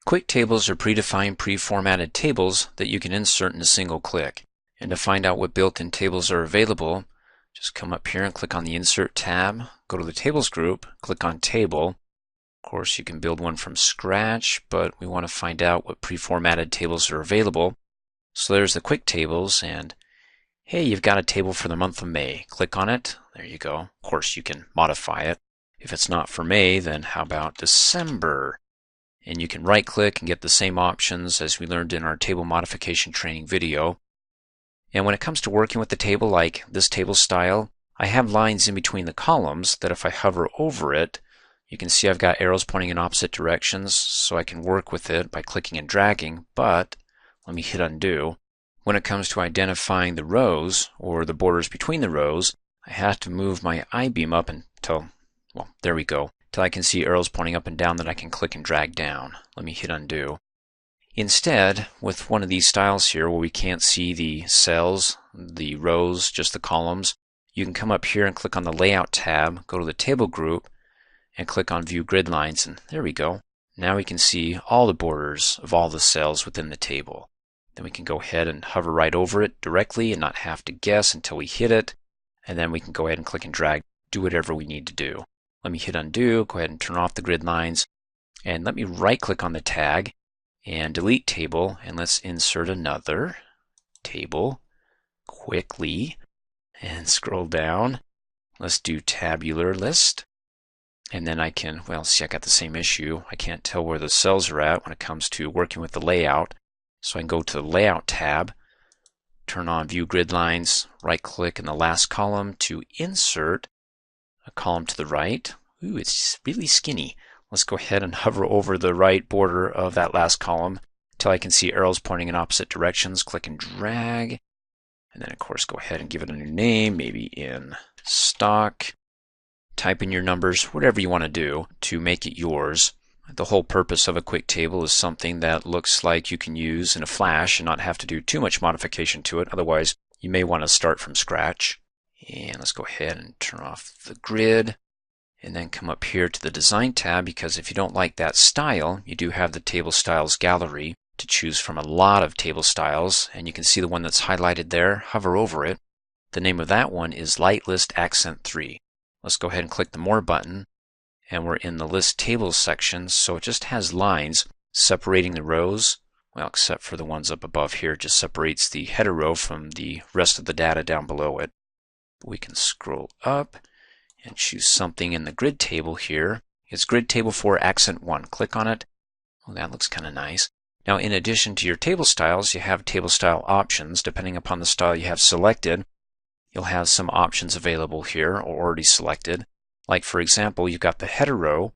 Quick tables are predefined, pre-formatted tables that you can insert in a single click. And to find out what built-in tables are available, just come up here and click on the Insert tab, go to the Tables group, click on Table. Of course, you can build one from scratch, but we want to find out what pre-formatted tables are available. So there's the quick tables, and hey, you've got a table for the month of May. Click on it. There you go. Of course, you can modify it. If it's not for May, then how about December? And you can right-click and get the same options as we learned in our table modification training video. And when it comes to working with the table, like this table style, I have lines in between the columns that if I hover over it, you can see I've got arrows pointing in opposite directions, so I can work with it by clicking and dragging, but let me hit undo. When it comes to identifying the rows, or the borders between the rows, I have to move my I-beam up until, well, there we go, till I can see arrows pointing up and down that I can click and drag down. Let me hit undo. Instead, with one of these styles here where we can't see the cells, the rows, just the columns, you can come up here and click on the Layout tab, go to the Table group, and click on View Grid Lines, and there we go. Now we can see all the borders of all the cells within the table. Then we can go ahead and hover right over it directly and not have to guess until we hit it, and then we can go ahead and click and drag, do whatever we need to do. Let me hit undo, go ahead and turn off the grid lines, and let me right click on the tag and delete table, and let's insert another table quickly and scroll down. Let's do tabular list, and then I can, well, see, I got the same issue. I can't tell where the cells are at when it comes to working with the layout, so I can go to the Layout tab, turn on View Grid Lines, right click in the last column to insert a column to the right. Ooh, it's really skinny. Let's go ahead and hover over the right border of that last column until I can see arrows pointing in opposite directions. Click and drag. And then, of course, go ahead and give it a new name, maybe in stock. Type in your numbers, whatever you want to do to make it yours. The whole purpose of a quick table is something that looks like you can use in a flash and not have to do too much modification to it. Otherwise, you may want to start from scratch. And let's go ahead and turn off the grid. And then come up here to the Design tab, because if you don't like that style, you do have the Table Styles gallery to choose from a lot of table styles, and you can see the one that's highlighted there. Hover over it. The name of that one is Light List Accent 3. Let's go ahead and click the More button, and we're in the List Tables section, so it just has lines separating the rows. Well, except for the ones up above here, it just separates the header row from the rest of the data down below it. We can scroll up and choose something in the grid table here. It's Grid Table 4 Accent 1. Click on it. Oh, that looks kind of nice. Now, in addition to your table styles, you have table style options. Depending upon the style you have selected, you'll have some options available here or already selected. Like, for example, you've got the header row,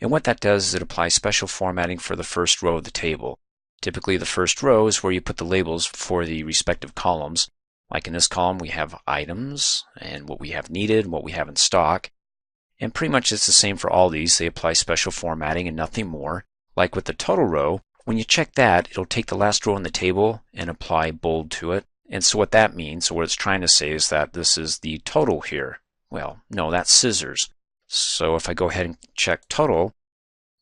and what that does is it applies special formatting for the first row of the table. Typically, the first row is where you put the labels for the respective columns. Like in this column, we have items and what we have needed and what we have in stock. And pretty much it's the same for all these. They apply special formatting and nothing more. Like with the total row, when you check that, it'll take the last row in the table and apply bold to it. And so what that means, or what it's trying to say, is that this is the total here. Well, no, that's scissors. So if I go ahead and check total,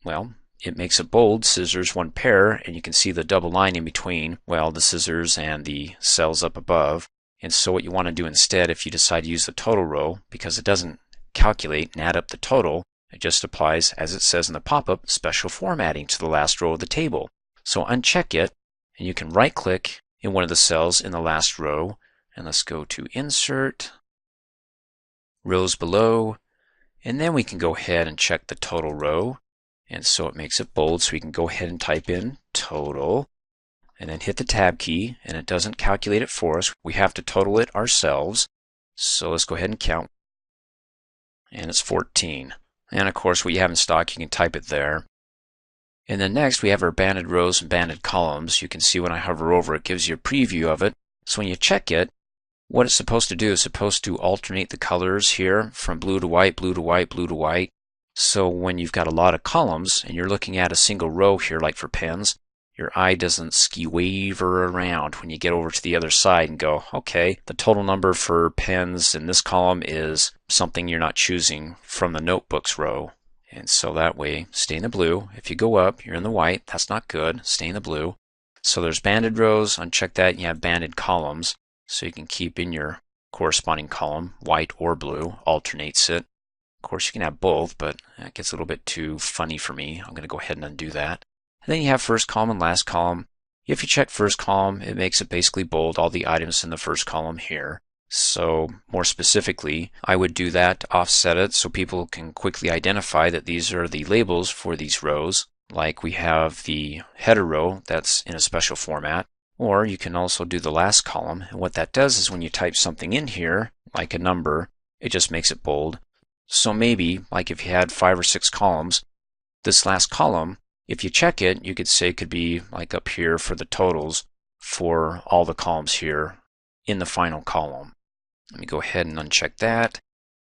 well, it makes it bold, scissors, one pair, and you can see the double line in between, well, the scissors and the cells up above. And so what you want to do instead, if you decide to use the total row, because it doesn't calculate and add up the total, it just applies, as it says in the pop-up, special formatting to the last row of the table. So uncheck it, and you can right-click in one of the cells in the last row, and let's go to Insert, Rows Below, and then we can go ahead and check the total row, and so it makes it bold, so we can go ahead and type in total, and then hit the tab key, and it doesn't calculate it for us. We have to total it ourselves. So let's go ahead and count. And it's 14. And of course, what you have in stock, you can type it there. And then next, we have our banded rows and banded columns. You can see when I hover over it, it gives you a preview of it. So when you check it, what it's supposed to do is supposed to alternate the colors here from blue to white, blue to white, blue to white. So when you've got a lot of columns and you're looking at a single row here, like for pens, your eye doesn't ski-waver around when you get over to the other side and go, okay, the total number for pens in this column is something you're not choosing from the notebooks row. And so that way, stay in the blue. If you go up, you're in the white. That's not good. Stay in the blue. So there's banded rows. Uncheck that. And you have banded columns. So you can keep in your corresponding column, white or blue, alternates it. Of course, you can have both, but that gets a little bit too funny for me. I'm going to go ahead and undo that. And then you have first column and last column. If you check first column, it makes it basically bold all the items in the first column here. So more specifically, I would do that to offset it so people can quickly identify that these are the labels for these rows. Like we have the header row that's in a special format. Or you can also do the last column. And what that does is when you type something in here, like a number, it just makes it bold. So maybe, like if you had 5 or 6 columns, this last column, if you check it, you could say it could be like up here for the totals for all the columns here in the final column. Let me go ahead and uncheck that.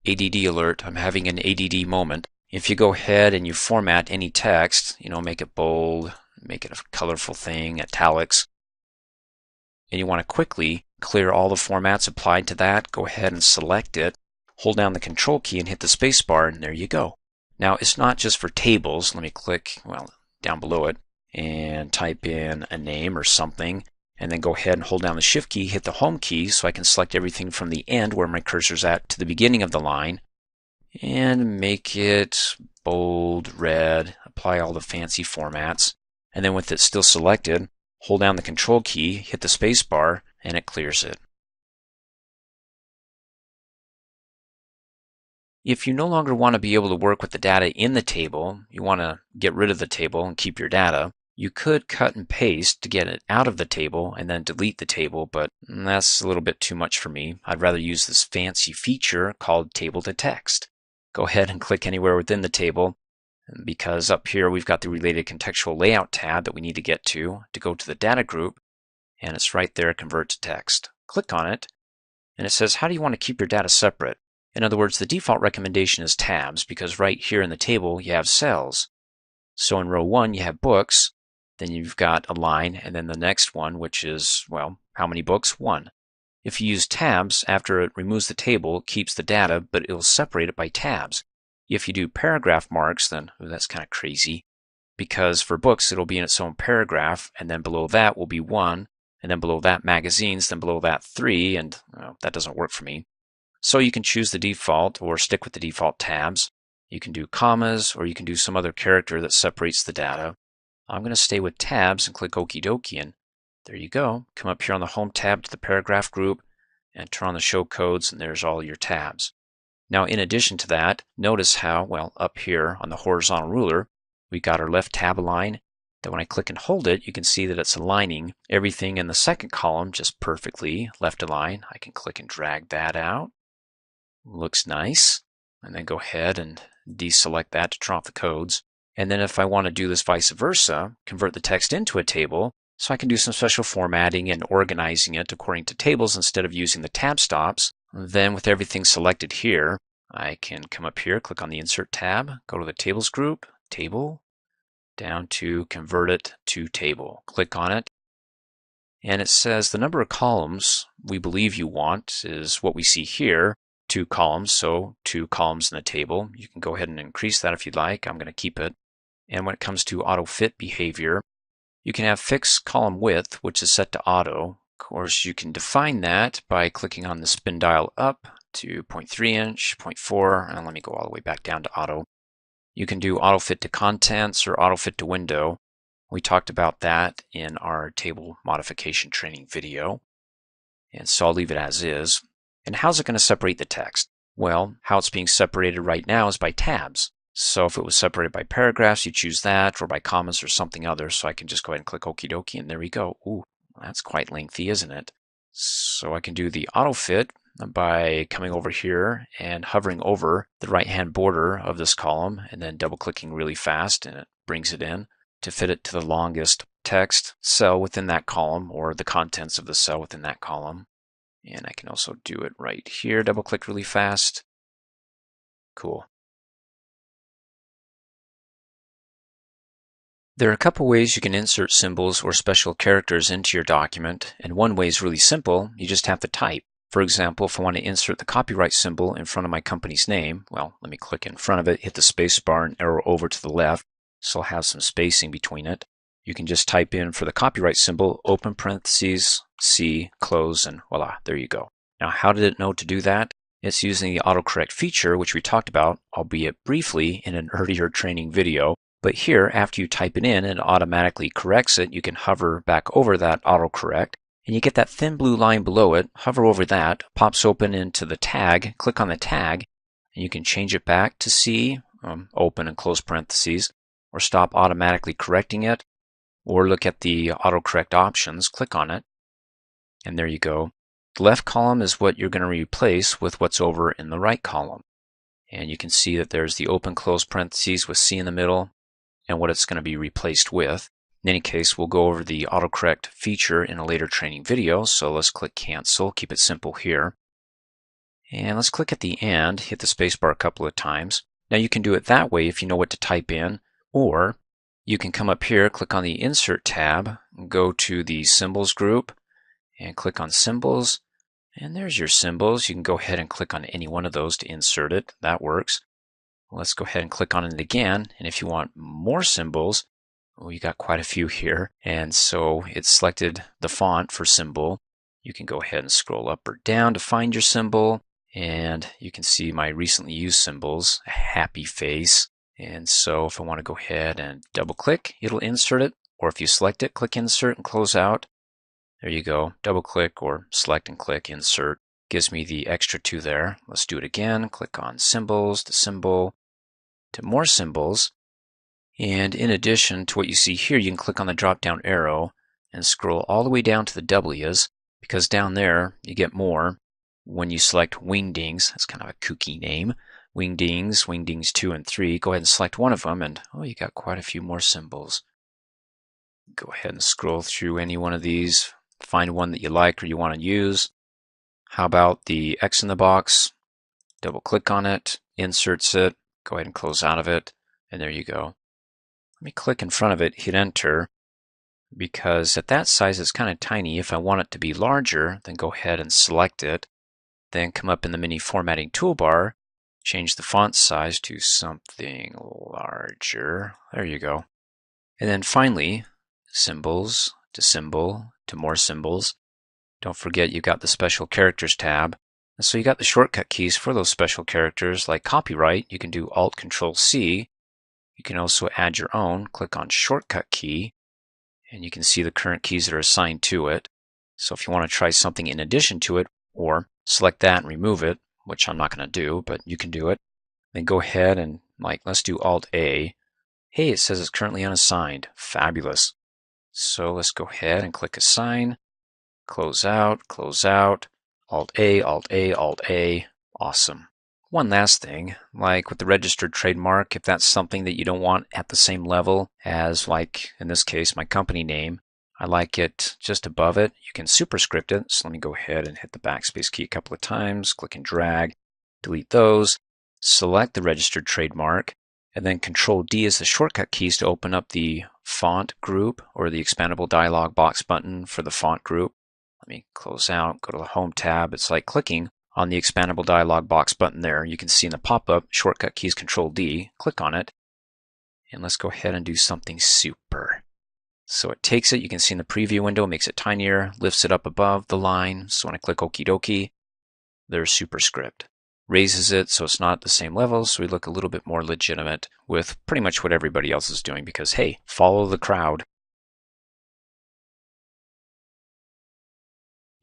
ADD alert, I'm having an ADD moment. If you go ahead and you format any text, make it bold, make it a colorful thing, italics, and you want to quickly clear all the formats applied to that, go ahead and select it, hold down the control key and hit the space bar, and there you go. Now it's not just for tables. Let me click, down below it, and type in a name or something, and then go ahead and hold down the shift key, hit the home key so I can select everything from the end where my cursor's at to the beginning of the line, and make it bold, red, apply all the fancy formats, and then with it still selected, hold down the control key, hit the space bar, and it clears it. If you no longer want to be able to work with the data in the table, you want to get rid of the table and keep your data, you could cut and paste to get it out of the table and then delete the table, but that's a little bit too much for me. I'd rather use this fancy feature called Table to Text. Go ahead and click anywhere within the table, because up here we've got the related contextual layout tab that we need to get to go to the data group, and it's right there, Convert to Text. Click on it, and it says, how do you want to keep your data separate? In other words, the default recommendation is tabs, because right here in the table you have cells. So in row 1 you have books, then you've got a line, and then the next one, which is, how many books? 1. If you use tabs, after it removes the table, it keeps the data, but it'll separate it by tabs. If you do paragraph marks, then that's kind of crazy, because for books it'll be in its own paragraph, and then below that will be 1, and then below that magazines, then below that 3, and that doesn't work for me. So you can choose the default or stick with the default tabs. You can do commas, or you can do some other character that separates the data. I'm going to stay with tabs and click Okie dokie, and there you go. Come up here on the Home tab to the paragraph group and turn on the show codes, and there's all your tabs. Now in addition to that, notice how, up here on the horizontal ruler, we got our left tab align. Then when I click and hold it, you can see that it's aligning everything in the second column just perfectly left align. I can click and drag that out. Looks nice. And then go ahead and deselect that to turn off the codes. And then if I want to do this vice versa, convert the text into a table, so I can do some special formatting and organizing it according to tables instead of using the tab stops. Then with everything selected here, I can come up here, click on the Insert tab, go to the Tables group, Table, down to Convert it to Table. Click on it, and it says the number of columns we believe you want is what we see here, 2 columns, so 2 columns in the table. You can go ahead and increase that if you'd like. I'm going to keep it. And when it comes to auto fit behavior, you can have fixed column width, which is set to auto. Of course, you can define that by clicking on the spin dial up to 0.3 inch, 0.4, and let me go all the way back down to auto. You can do auto fit to contents or auto fit to window. We talked about that in our table modification training video. And so I'll leave it as is. And how's it going to separate the text? Well, how it's being separated right now is by tabs. So if it was separated by paragraphs, you choose that, or by commas or something other. So I can just go ahead and click Okie dokie, and there we go. Ooh, that's quite lengthy, isn't it? So I can do the auto fit by coming over here and hovering over the right-hand border of this column, and then double-clicking really fast, and it brings it in to fit it to the longest text cell within that column, or the contents of the cell within that column. And I can also do it right here, double-click really fast. Cool. There are a couple ways you can insert symbols or special characters into your document, and one way is really simple. You just have to type. For example, if I want to insert the copyright symbol in front of my company's name, well, let me click in front of it, hit the space bar and arrow over to the left, so I'll have some spacing between it. You can just type in for the copyright symbol, open parentheses, C, close, and voila, there you go. Now, how did it know to do that? It's using the autocorrect feature, which we talked about, albeit briefly, in an earlier training video. But here, after you type it in and it automatically corrects it, you can hover back over that autocorrect, and you get that thin blue line below it. Hover over that, pops open into the tag, click on the tag, and you can change it back to C, open and close parentheses, or stop automatically correcting it, or look at the autocorrect options, click on it, and there you go. The left column is what you're going to replace with what's over in the right column. And you can see that there's the open close parentheses with C in the middle and what it's going to be replaced with. In any case, we'll go over the autocorrect feature in a later training video, so let's click cancel, keep it simple here. And let's click at the end, hit the spacebar a couple of times. Now you can do it that way if you know what to type in, or you can come up here, click on the Insert tab, go to the Symbols group, and click on Symbols, and there's your symbols. You can go ahead and click on any one of those to insert it. That works. Let's go ahead and click on it again, and if you want more symbols, well, you got quite a few here, and so it's selected the font for symbol. You can go ahead and scroll up or down to find your symbol, and you can see my recently used symbols, a happy face. And so if I want to go ahead and double click, it'll insert it, or if you select it, click insert and close out. There you go, double click or select and click insert. Gives me the extra two there. Let's do it again, click on symbols, to symbol, to more symbols. And in addition to what you see here, you can click on the drop down arrow and scroll all the way down to the W's, because down there you get more when you select Wingdings. That's kind of a kooky name. Wingdings, Wingdings 2 and 3. Go ahead and select one of them, and oh, you got quite a few more symbols. Go ahead and scroll through any one of these. Find one that you like or you want to use. How about the X in the box? Double click on it, inserts it, go ahead and close out of it, and there you go. Let me click in front of it, hit enter, because at that size it's kind of tiny. If I want it to be larger, then go ahead and select it. Then come up in the mini formatting toolbar, change the font size to something larger. There you go. And then finally, symbols, to symbol, to more symbols. Don't forget you've got the special characters tab. And so you got the shortcut keys for those special characters, like copyright. You can do Alt-Control-C. You can also add your own. Click on shortcut key, and you can see the current keys that are assigned to it. So if you want to try something in addition to it, or select that and remove it, which I'm not going to do, but you can do it, then go ahead and, let's do Alt-A. Hey, it says it's currently unassigned. Fabulous. So let's go ahead and click Assign, close out, Alt-A, Alt-A, Alt-A. Awesome. One last thing, like with the registered trademark, if that's something that you don't want at the same level as, like in this case, my company name, I like it just above it. You can superscript it. So let me go ahead and hit the backspace key a couple of times, click and drag, delete those, select the registered trademark, and then Control-D is the shortcut keys to open up the font group or the expandable dialog box button for the font group. Let me close out, go to the Home tab. It's like clicking on the expandable dialog box button there. You can see in the pop-up, shortcut keys Control-D, click on it, and let's go ahead and do something super. So it takes it, you can see in the preview window, makes it tinier, lifts it up above the line. So when I click Okie dokie, there's superscript. Raises it so it's not at the same level, so we look a little bit more legitimate with pretty much what everybody else is doing, because hey, follow the crowd.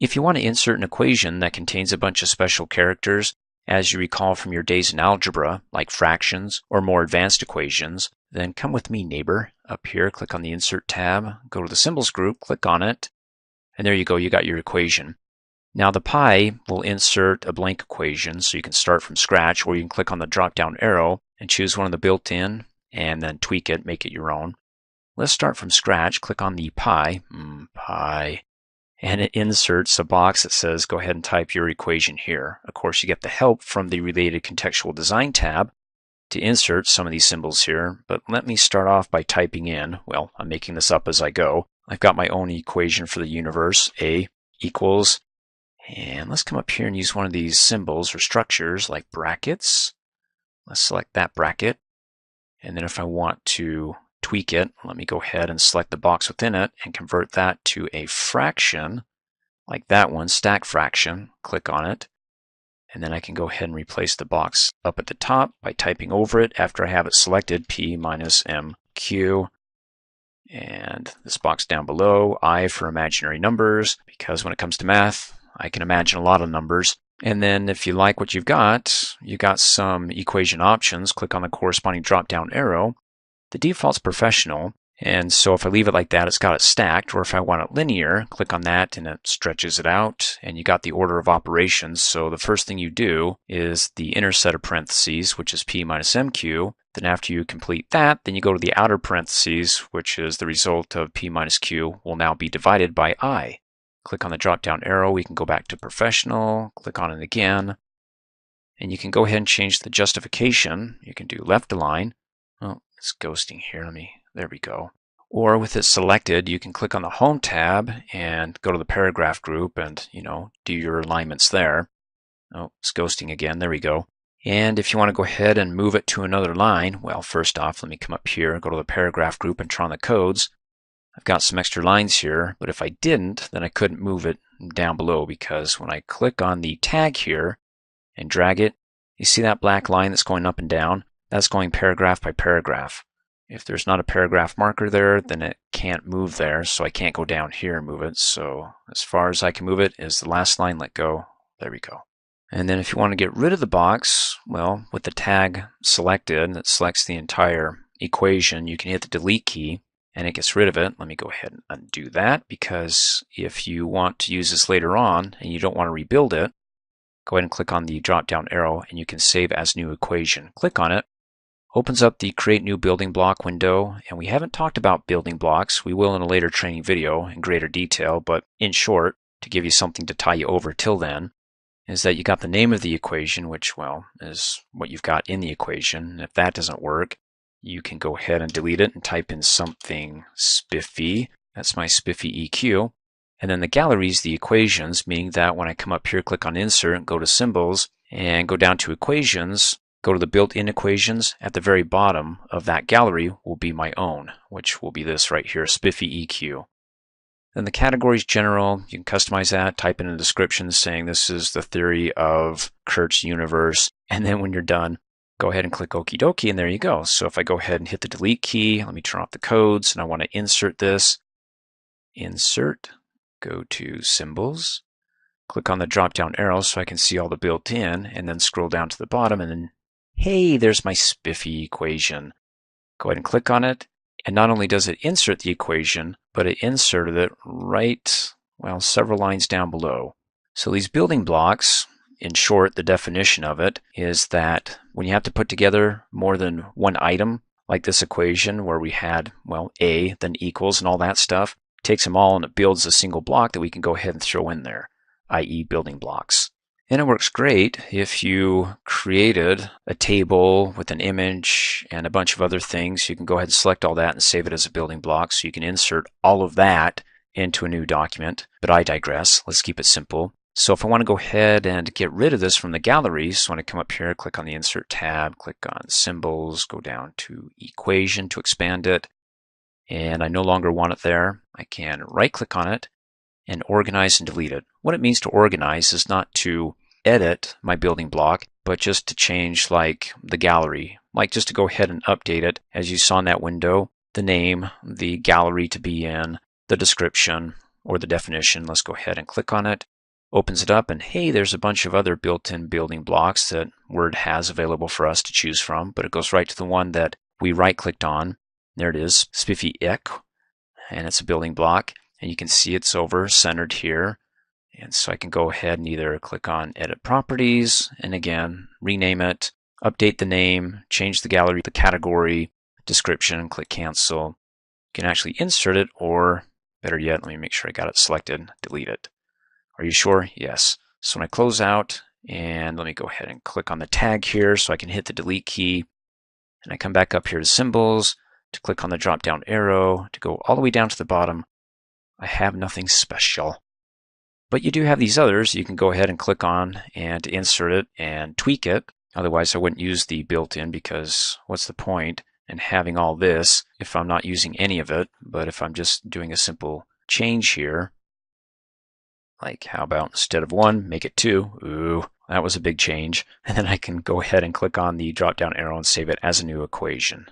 If you want to insert an equation that contains a bunch of special characters, as you recall from your days in algebra, like fractions or more advanced equations, then come with me, neighbor. Up here, click on the Insert tab, go to the Symbols group, click on it, and there you go, you got your equation. Now the pi will insert a blank equation, so you can start from scratch, or you can click on the drop-down arrow and choose one of the built-in and then tweak it, make it your own. Let's start from scratch, click on the pi, and it inserts a box that says go ahead and type your equation here. Of course, you get the help from the related contextual design tab to insert some of these symbols here, but let me start off by typing in, well, I'm making this up as I go. I've got my own equation for the universe, A equals, And let's come up here and use one of these symbols or structures like brackets. Let's select that bracket. And then if I want to tweak it, let me go ahead and select the box within it and convert that to a fraction, like that one, stack fraction. Click on it. And then I can go ahead and replace the box up at the top by typing over it after I have it selected, P minus MQ. And this box down below, I for imaginary numbers, because when it comes to math, I can imagine a lot of numbers. And then if you like what you've got some equation options. Click on the corresponding drop-down arrow. The default's professional, and so if I leave it like that, it's got it stacked, or if I want it linear, click on that and it stretches it out, and you got the order of operations. So the first thing you do is the inner set of parentheses, which is P minus MQ. Then after you complete that, then you go to the outer parentheses, which is the result of P minus Q will now be divided by I. Click on the drop-down arrow. We can go back to professional, click on it again, and you can go ahead and change the justification. You can do left align. Oh, it's ghosting here. There we go. Or with it selected, you can click on the Home tab and go to the paragraph group and, do your alignments there. Oh, it's ghosting again. There we go. And if you want to go ahead and move it to another line, well, first off, let me come up here, go to the paragraph group and turn on the codes. I've got some extra lines here, but if I didn't, then I couldn't move it down below, because when I click on the tag here and drag it, you see that black line that's going up and down? That's going paragraph by paragraph. If there's not a paragraph marker there, then it can't move there, so I can't go down here and move it. So as far as I can move it is the last line, let go. There we go. And then if you want to get rid of the box, well, with the tag selected, it selects the entire equation, you can hit the delete key and it gets rid of it. Let me go ahead and undo that, because if you want to use this later on and you don't want to rebuild it, go ahead and click on the drop-down arrow and you can save as new equation. Click on it. Opens up the Create New Building Block window, and we haven't talked about building blocks. We will in a later training video in greater detail, but in short, to give you something to tie you over till then, is that you got the name of the equation, which, well, is what you've got in the equation. And if that doesn't work, you can go ahead and delete it and type in something spiffy. That's my spiffy EQ. And then the gallery is the equations, meaning that when I come up here, click on Insert, go to Symbols, and go down to Equations, go to the built-in equations. At the very bottom of that gallery will be my own, which will be this right here, spiffy EQ. Then the categories general, you can customize that, type in a description saying this is the theory of Kurt's universe, and then when you're done, go ahead and click Okie dokie, and there you go. So if I go ahead and hit the delete key, let me turn off the codes, and I want to insert this. Insert, go to Symbols, click on the drop-down arrow so I can see all the built-in, and then scroll down to the bottom, and then, hey, there's my spiffy equation. Go ahead and click on it, and not only does it insert the equation, but it inserted it right, well, several lines down below. So these building blocks, in short, the definition of it is that when you have to put together more than one item, like this equation where we had, well, A, then equals and all that stuff, it takes them all and it builds a single block that we can go ahead and throw in there, i.e. building blocks. And it works great if you created a table with an image and a bunch of other things. You can go ahead and select all that and save it as a building block, so you can insert all of that into a new document. But I digress. Let's keep it simple. So if I want to go ahead and get rid of this from the gallery, so when I come up here, click on the Insert tab, click on Symbols, go down to Equation to expand it, and I no longer want it there, I can right-click on it and organize and delete it. What it means to organize is not to edit my building block, but just to change like the gallery, like just to go ahead and update it. As you saw in that window, the name, the gallery to be in, the description, or the definition. Let's go ahead and click on it. Opens it up, and hey, there's a bunch of other built-in building blocks that Word has available for us to choose from, but it goes right to the one that we right-clicked on. There it is, Spiffy Ek, and it's a building block. And you can see it's over centered here. And so I can go ahead and either click on Edit Properties, and again, rename it, update the name, change the gallery, the category, description, click Cancel. You can actually insert it, or better yet, let me make sure I got it selected, delete it. Are you sure? Yes. So when I close out, and let me go ahead and click on the tag here so I can hit the delete key. And I come back up here to Symbols, to click on the drop-down arrow, to go all the way down to the bottom. I have nothing special. But you do have these others you can go ahead and click on and insert it and tweak it. Otherwise, I wouldn't use the built-in because what's the point in having all this if I'm not using any of it? But if I'm just doing a simple change here, like how about instead of 1, make it 2. Ooh, that was a big change. And then I can go ahead and click on the drop-down arrow and save it as a new equation.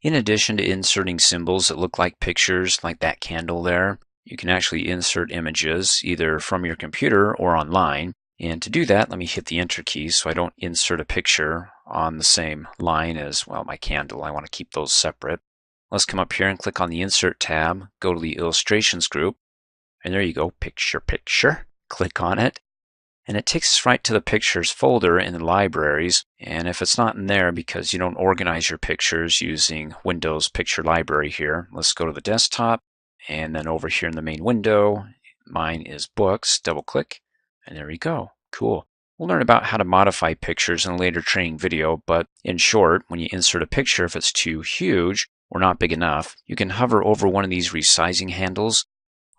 In addition to inserting symbols that look like pictures, like that candle there, you can actually insert images either from your computer or online. And to do that, let me hit the Enter key so I don't insert a picture on the same line as, well, my candle. I want to keep those separate. Let's come up here and click on the Insert tab, go to the Illustrations group, and there you go, Picture, Picture. Click on it, and it takes us right to the Pictures folder in the libraries. And if it's not in there because you don't organize your pictures using Windows Picture Library here, let's go to the desktop, and then over here in the main window, mine is Books, double-click, and there we go. Cool. We'll learn about how to modify pictures in a later training video, but in short, when you insert a picture, if it's too huge or not big enough, you can hover over one of these resizing handles.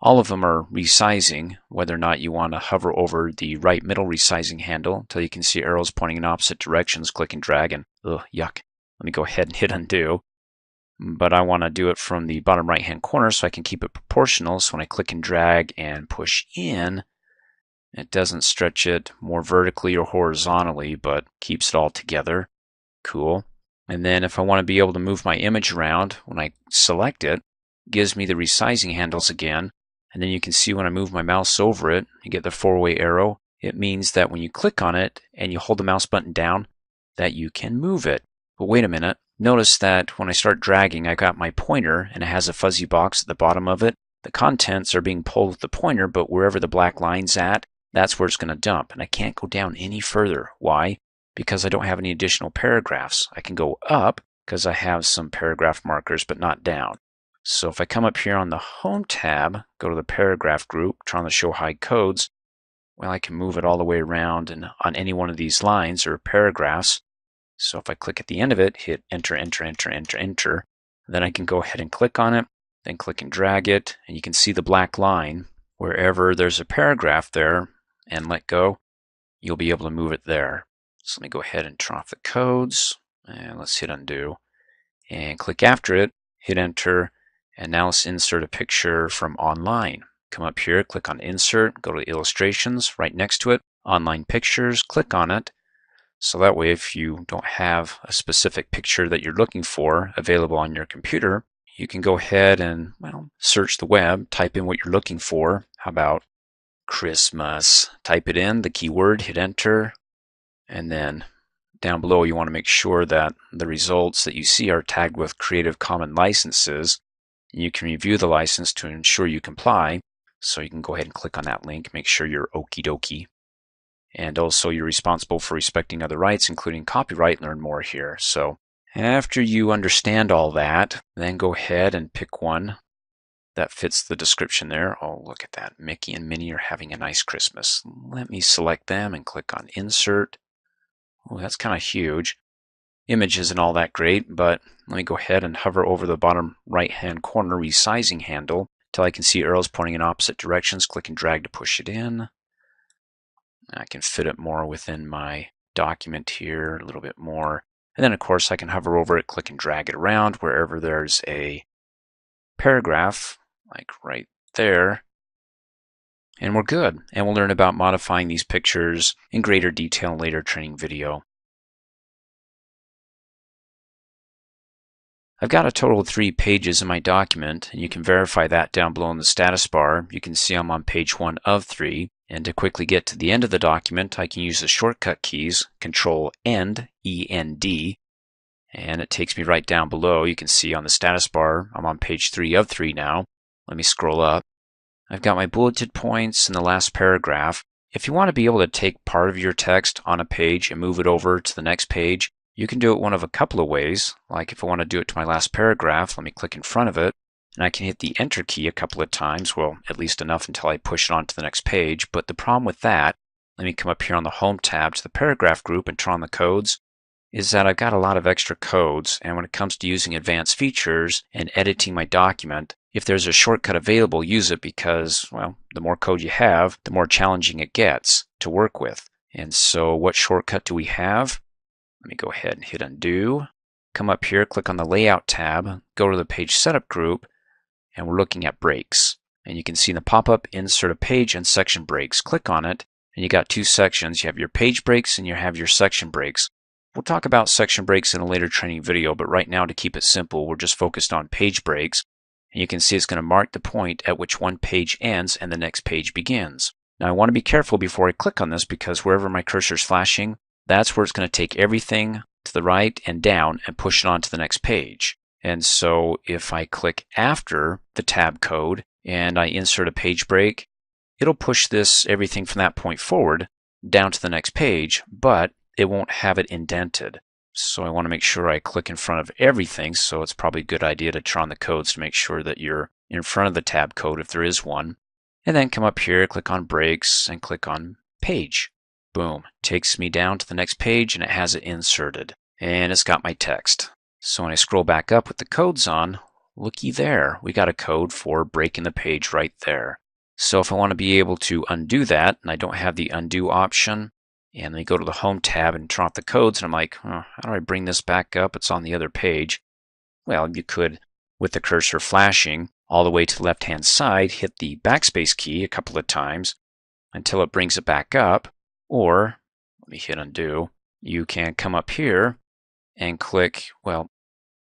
All of them are resizing, whether or not you want to hover over the right middle resizing handle until you can see arrows pointing in opposite directions, click and drag, and ugh, yuck. Let me go ahead and hit undo. But I want to do it from the bottom right hand corner so I can keep it proportional. So when I click and drag and push in, it doesn't stretch it more vertically or horizontally, but keeps it all together. Cool. And then if I want to be able to move my image around, when I select it, it gives me the resizing handles again. And then you can see when I move my mouse over it, you get the 4-way arrow. It means that when you click on it and you hold the mouse button down, that you can move it. But wait a minute. Notice that when I start dragging, I got my pointer and it has a fuzzy box at the bottom of it. The contents are being pulled with the pointer, but wherever the black line's at, that's where it's going to dump. And I can't go down any further. Why? Because I don't have any additional paragraphs. I can go up because I have some paragraph markers, but not down. So if I come up here on the Home tab, go to the Paragraph group, turn on the Show Hide Codes, well, I can move it all the way around and on any one of these lines or paragraphs. So if I click at the end of it, hit Enter, Enter, Enter, Enter, Enter, then I can go ahead and click on it, then click and drag it, and you can see the black line. Wherever there's a paragraph there, and let go, you'll be able to move it there. So let me go ahead and turn off the codes, and let's hit undo, and click after it, hit enter, and now let's insert a picture from online. Come up here, click on Insert, go to Illustrations, right next to it, Online Pictures, click on it. So that way if you don't have a specific picture that you're looking for available on your computer, you can go ahead and, well, search the web, type in what you're looking for. How about Christmas? Type it in, the keyword, hit enter, and then down below you want to make sure that the results that you see are tagged with Creative Commons licenses. You can review the license to ensure you comply, so you can go ahead and click on that link, make sure you're okie dokie. And also you're responsible for respecting other rights, including copyright. Learn more here. So after you understand all that, then go ahead and pick one that fits the description there. Oh, look at that. Mickey and Minnie are having a nice Christmas. Let me select them and click on Insert. Oh, that's kind of huge. Image isn't all that great, but let me go ahead and hover over the bottom right-hand corner resizing handle until I can see arrows pointing in opposite directions. Click and drag to push it in. I can fit it more within my document here, a little bit more. And then, of course, I can hover over it, click and drag it around wherever there's a paragraph, like right there. And we're good. And we'll learn about modifying these pictures in greater detail in a later training video. I've got a total of 3 pages in my document, and you can verify that down below in the status bar. You can see I'm on page 1 of 3. And to quickly get to the end of the document, I can use the shortcut keys, Control-End, E-N-D, and it takes me right down below. You can see on the status bar, I'm on page 3 of 3 now. Let me scroll up. I've got my bulleted points in the last paragraph. If you want to be able to take part of your text on a page and move it over to the next page, you can do it one of a couple of ways. Like if I want to do it to my last paragraph, let me click in front of it. And I can hit the Enter key a couple of times, well, at least enough until I push it on to the next page. But the problem with that, let me come up here on the Home tab to the Paragraph group and turn on the codes. is that I've got a lot of extra codes, and when it comes to using advanced features and editing my document, if there's a shortcut available, use it because, well, the more code you have, the more challenging it gets to work with. And so what shortcut do we have? Let me go ahead and hit undo. Come up here, click on the Layout tab, go to the Page Setup group, and we're looking at breaks. And you can see in the pop-up, Insert a Page and Section Breaks. Click on it, and you got two sections. You have your page breaks and you have your section breaks. We'll talk about section breaks in a later training video, but right now, to keep it simple, we're just focused on page breaks. And you can see it's going to mark the point at which one page ends and the next page begins. Now I want to be careful before I click on this because wherever my cursor is flashing, that's where it's going to take everything to the right and down and push it on to the next page. And so if I click after the tab code and I insert a page break, it'll push this everything from that point forward down to the next page, but it won't have it indented. So I want to make sure I click in front of everything, so it's probably a good idea to turn on the codes to make sure that you're in front of the tab code if there is one. And then come up here, click on breaks, and click on page. Boom. Takes me down to the next page and it has it inserted. And it's got my text. So when I scroll back up with the codes on, looky there, we got a code for breaking the page right there. So if I want to be able to undo that, and I don't have the undo option, and I go to the Home tab and turn off the codes, and I'm like, oh, how do I bring this back up? It's on the other page. Well, you could, with the cursor flashing all the way to the left-hand side, hit the backspace key a couple of times until it brings it back up. Or, let me hit undo, you can come up here and click, well,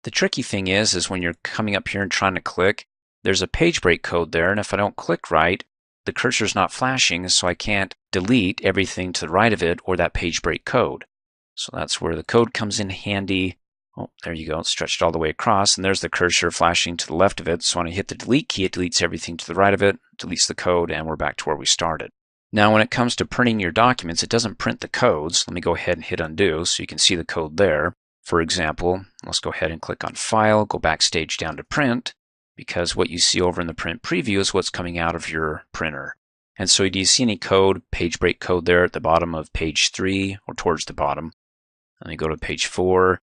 the tricky thing is when you're coming up here and trying to click, there's a page break code there, and if I don't click right, the cursor's not flashing, so I can't delete everything to the right of it or that page break code. So that's where the code comes in handy. Oh, there you go, it's stretched all the way across, and there's the cursor flashing to the left of it. So when I hit the delete key, it deletes everything to the right of it, deletes the code, and we're back to where we started. Now when it comes to printing your documents, it doesn't print the codes. Let me go ahead and hit undo so you can see the code there. For example, let's go ahead and click on File, go backstage down to Print, because what you see over in the print preview is what's coming out of your printer. And so do you see any code, page break code there at the bottom of page 3 or towards the bottom? Let me go to page 4.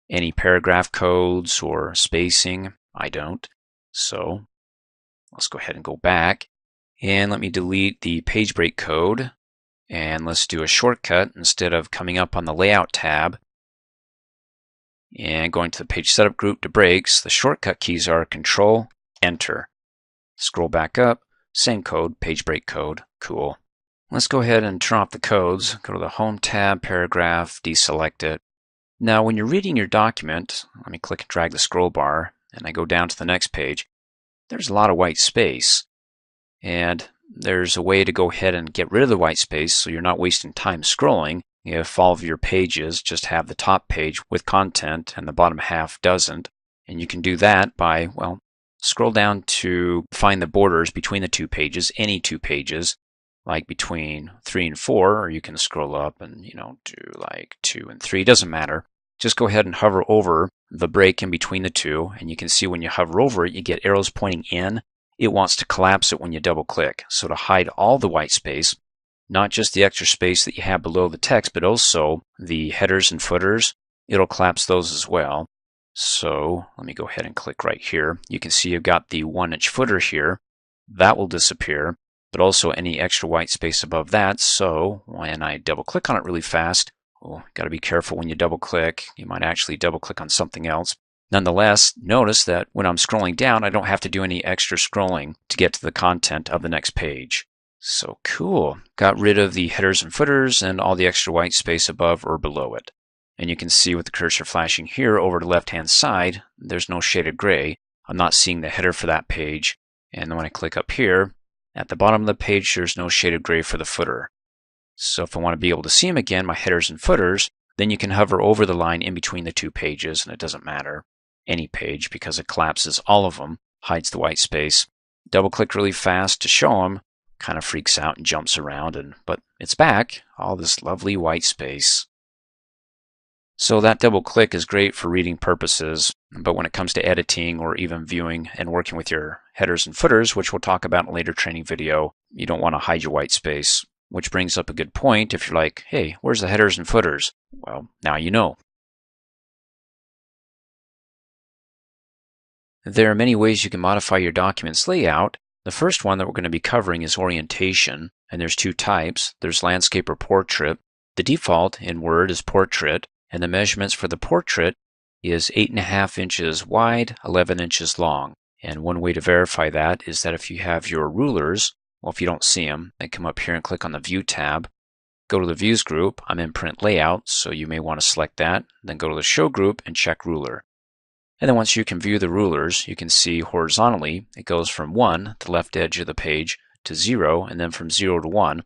Any paragraph codes or spacing? I don't. So let's go ahead and go back. And let me delete the page break code. And let's do a shortcut. Instead of coming up on the Layout tab and going to the Page Setup group to breaks, the shortcut keys are Control, Enter. Scroll back up, same code, page break code, cool. Let's go ahead and turn off the codes, go to the Home tab, Paragraph, deselect it. Now when you're reading your document, let me click and drag the scroll bar, and I go down to the next page, there's a lot of white space. And there's a way to go ahead and get rid of the white space so you're not wasting time scrolling. If all of your pages just have the top page with content and the bottom half doesn't. And you can do that by, well, scroll down to find the borders between the two pages, any two pages, like between 3 and 4, or you can scroll up and, do like 2 and 3, doesn't matter. Just go ahead and hover over the break in between the two, and you can see when you hover over it, you get arrows pointing in. It wants to collapse it when you double click. So to hide all the white space, not just the extra space that you have below the text, but also the headers and footers, it'll collapse those as well. So let me go ahead and click right here. You can see you've got the 1-inch footer here. That will disappear, but also any extra white space above that. So when I double click on it really fast, got to be careful when you double click. You might actually double click on something else. Nonetheless, notice that when I'm scrolling down, I don't have to do any extra scrolling to get to the content of the next page. So cool. Got rid of the headers and footers and all the extra white space above or below it. And you can see with the cursor flashing here over the left-hand side, there's no shaded gray. I'm not seeing the header for that page. And then when I click up here, at the bottom of the page, there's no shaded gray for the footer. So if I want to be able to see them again, my headers and footers, then you can hover over the line in between the two pages, and it doesn't matter. Any page, because it collapses all of them, hides the white space. Double click really fast to show them, kind of freaks out and jumps around, but it's back, all this lovely white space. So that double click is great for reading purposes, but when it comes to editing or even viewing and working with your headers and footers, which we'll talk about in a later training video, you don't want to hide your white space, which brings up a good point if you're like, hey, where's the headers and footers? Well, now you know. There are many ways you can modify your document's layout. The first one that we're going to be covering is orientation, and there's two types. There's landscape or portrait. The default in Word is portrait, and the measurements for the portrait is 8.5 inches wide, 11 inches long. And one way to verify that is that if you have your rulers, well, if you don't see them, then come up here and click on the View tab. Go to the Views group. I'm in Print Layout, so you may want to select that. Then go to the Show group and check Ruler. And then once you can view the rulers, you can see horizontally, it goes from 1, the left edge of the page, to 0, and then from 0 to 1.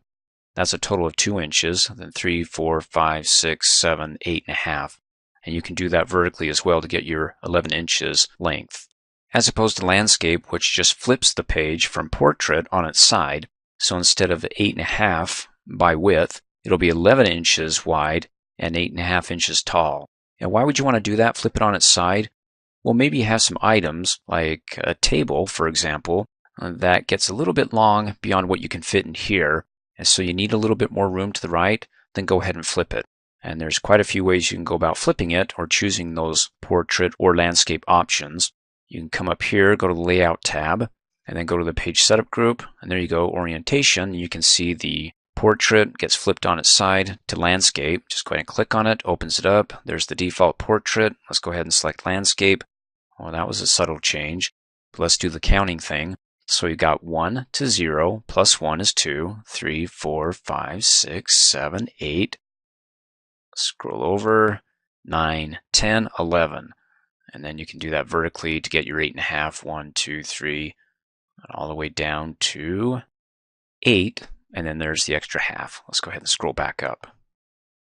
That's a total of 2 inches, then 3, 4, 5, 6, 7, 8.5. And you can do that vertically as well to get your 11 inches length. As opposed to landscape, which just flips the page from portrait on its side. So instead of 8.5 by width, it'll be 11 inches wide and 8.5 inches tall. And why would you want to do that, flip it on its side? Well, maybe you have some items, like a table, for example, that gets a little bit long beyond what you can fit in here. And so you need a little bit more room to the right, then go ahead and flip it. And there's quite a few ways you can go about flipping it or choosing those portrait or landscape options. You can come up here, go to the Layout tab, and then go to the Page Setup group. And there you go, Orientation. You can see the portrait gets flipped on its side to landscape. Just go ahead and click on it, opens it up. There's the default portrait. Let's go ahead and select landscape. Well, that was a subtle change. But let's do the counting thing. So you got 1 to 0, plus 1 is 2, 3, 4, 5, 6, 7, 8. Scroll over, 9, 10, 11. And then you can do that vertically to get your 8.5, 1, 2, 3, and all the way down to 8. And then there's the extra half. Let's go ahead and scroll back up.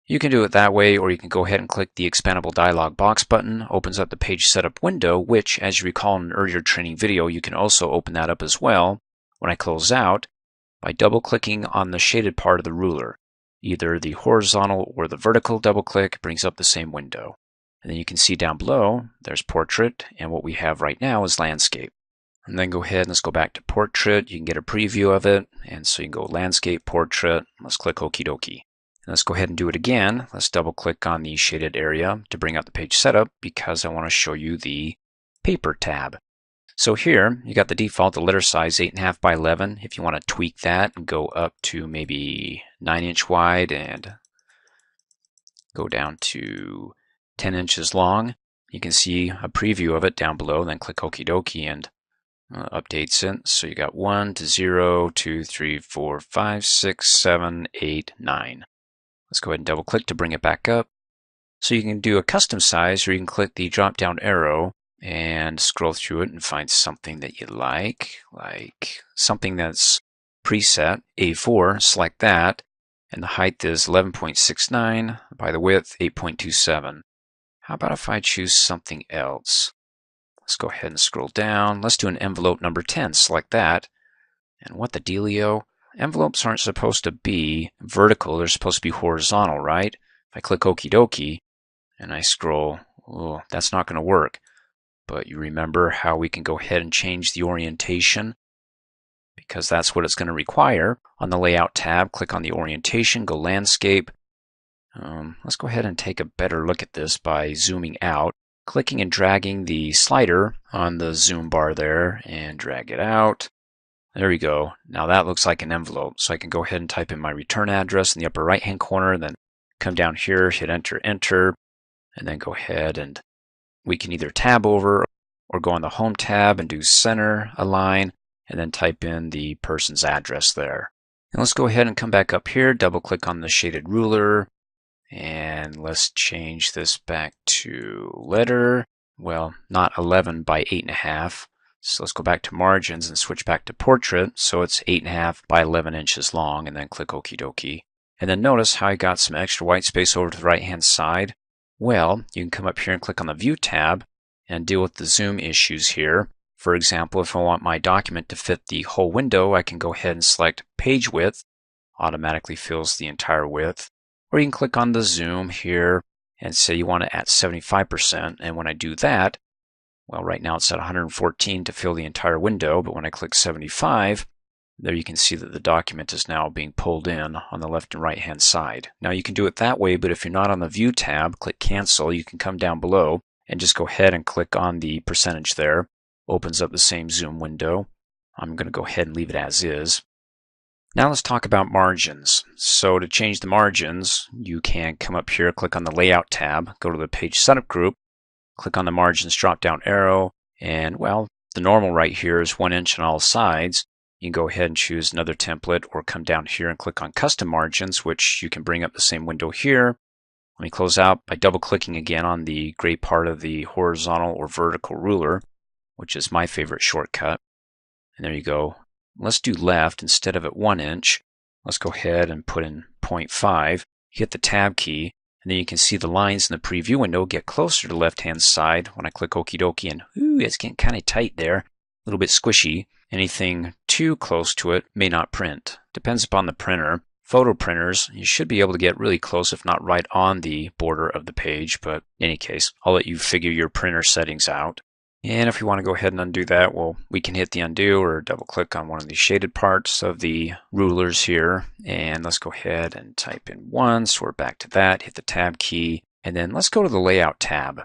You can do it that way, or you can go ahead and click the expandable dialog box button. Opens up the page setup window, which, as you recall in an earlier training video, you can also open that up as well when I close out by double-clicking on the shaded part of the ruler. Either the horizontal or the vertical double-click brings up the same window. And then you can see down below, there's portrait, and what we have right now is landscape. And then go ahead and let's go back to portrait. You can get a preview of it, and so you can go landscape, portrait. Let's click Okie dokie. Let's go ahead and do it again. Let's double click on the shaded area to bring up the page setup because I want to show you the paper tab. So here you got the default, the letter size 8.5 by 11. If you want to tweak that and go up to maybe 9 inch wide and go down to 10 inches long, you can see a preview of it down below. Then click Okie dokie and updates it. So you got 1 to 0, 2, 3, 4, 5, 6, 7, 8, 9. Let's go ahead and double click to bring it back up. So you can do a custom size, or you can click the drop down arrow and scroll through it and find something that you like something that's preset, A4, select that, and the height is 11.69 by the width 8.27. How about if I choose something else? Let's go ahead and scroll down. Let's do an envelope number 10, select that. And what the dealio? Envelopes aren't supposed to be vertical, they're supposed to be horizontal, right? If I click Okie dokie and I scroll, oh, that's not going to work. But you remember how we can go ahead and change the orientation? Because that's what it's going to require. On the Layout tab, click on the Orientation, go Landscape. Let's go ahead and take a better look at this by zooming out, clicking and dragging the slider on the zoom bar there and drag it out. There we go. Now that looks like an envelope. So I can go ahead and type in my return address in the upper right hand corner, then come down here, hit enter, enter, and then go ahead and we can either tab over or go on the home tab and do center align and then type in the person's address there. And let's go ahead and come back up here, double click on the shaded ruler, and let's change this back to letter. Well, not 11 by 8.5. So let's go back to margins and switch back to portrait. So it's 8.5 by 11 inches long, and then click Okie dokie. And then notice how I got some extra white space over to the right hand side. Well, you can come up here and click on the View tab and deal with the zoom issues here. For example, if I want my document to fit the whole window, I can go ahead and select Page Width. Automatically fills the entire width. Or you can click on the zoom here and say you want it at 75%. And when I do that, well, right now it's at 114 to fill the entire window, but when I click 75, there you can see that the document is now being pulled in on the left and right hand side. Now you can do it that way, but if you're not on the View tab, click Cancel. You can come down below and just go ahead and click on the percentage there. Opens up the same zoom window. I'm going to go ahead and leave it as is. Now let's talk about margins. So to change the margins, you can come up here, click on the Layout tab, go to the Page Setup group, click on the Margins drop-down arrow, and well, the normal right here is 1 inch on all sides. You can go ahead and choose another template or come down here and click on Custom Margins, which you can bring up the same window here. Let me close out by double-clicking again on the gray part of the horizontal or vertical ruler, which is my favorite shortcut. And there you go. Let's do left instead of at 1 inch. Let's go ahead and put in 0.5. Hit the Tab key, and then you can see the lines in the preview window get closer to the left-hand side when I click Okie dokie, and ooh, it's getting kind of tight there, a little bit squishy. Anything too close to it may not print. Depends upon the printer. Photo printers, you should be able to get really close, if not right on the border of the page, but in any case, I'll let you figure your printer settings out. And if you want to go ahead and undo that, well, we can hit the undo or double click on one of the shaded parts of the rulers here. And let's go ahead and type in 1, so we're back to that, hit the Tab key, and then let's go to the Layout tab.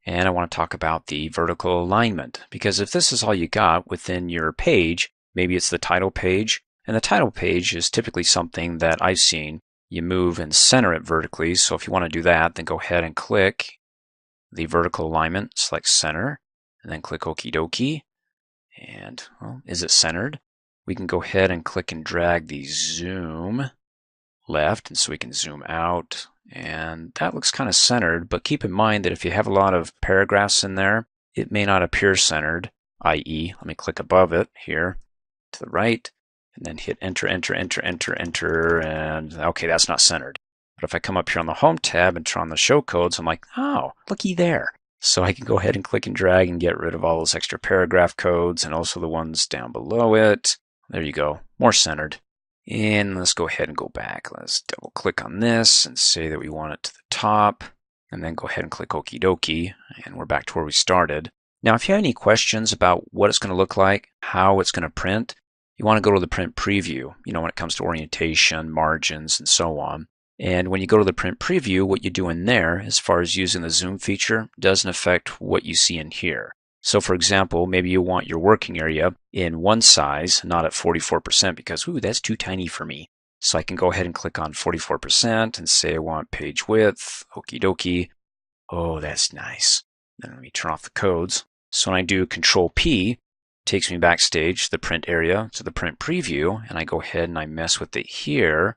And I want to talk about the vertical alignment, because if this is all you got within your page, maybe it's the title page, and the title page is typically something that I've seen. You move and center it vertically, so if you want to do that, then go ahead and click the vertical alignment, select center, and then click Okie dokie. And, well, is it centered? We can go ahead and click and drag the zoom left, and so we can zoom out. And that looks kind of centered, but keep in mind that if you have a lot of paragraphs in there, it may not appear centered, i.e., let me click above it here to the right, and then hit enter, enter, enter, enter, enter, and okay, that's not centered. But if I come up here on the Home tab and turn on the Show Codes, I'm like, oh, looky there. So I can go ahead and click and drag and get rid of all those extra paragraph codes and also the ones down below it. There you go, more centered. And let's go ahead and go back. Let's double click on this and say that we want it to the top, and then go ahead and click Okie dokie, and we're back to where we started. Now, if you have any questions about what it's going to look like, how it's going to print, you want to go to the print preview, when it comes to orientation, margins, and so on. And when you go to the print preview, what you do in there, as far as using the zoom feature, doesn't affect what you see in here. So for example, maybe you want your working area in one size, not at 44%, because, ooh, that's too tiny for me. So I can go ahead and click on 44% and say I want page width, okie dokie. Oh, that's nice. Then let me turn off the codes. So when I do Control P, it takes me backstage, the print area, to the print preview, and I go ahead and I mess with it here,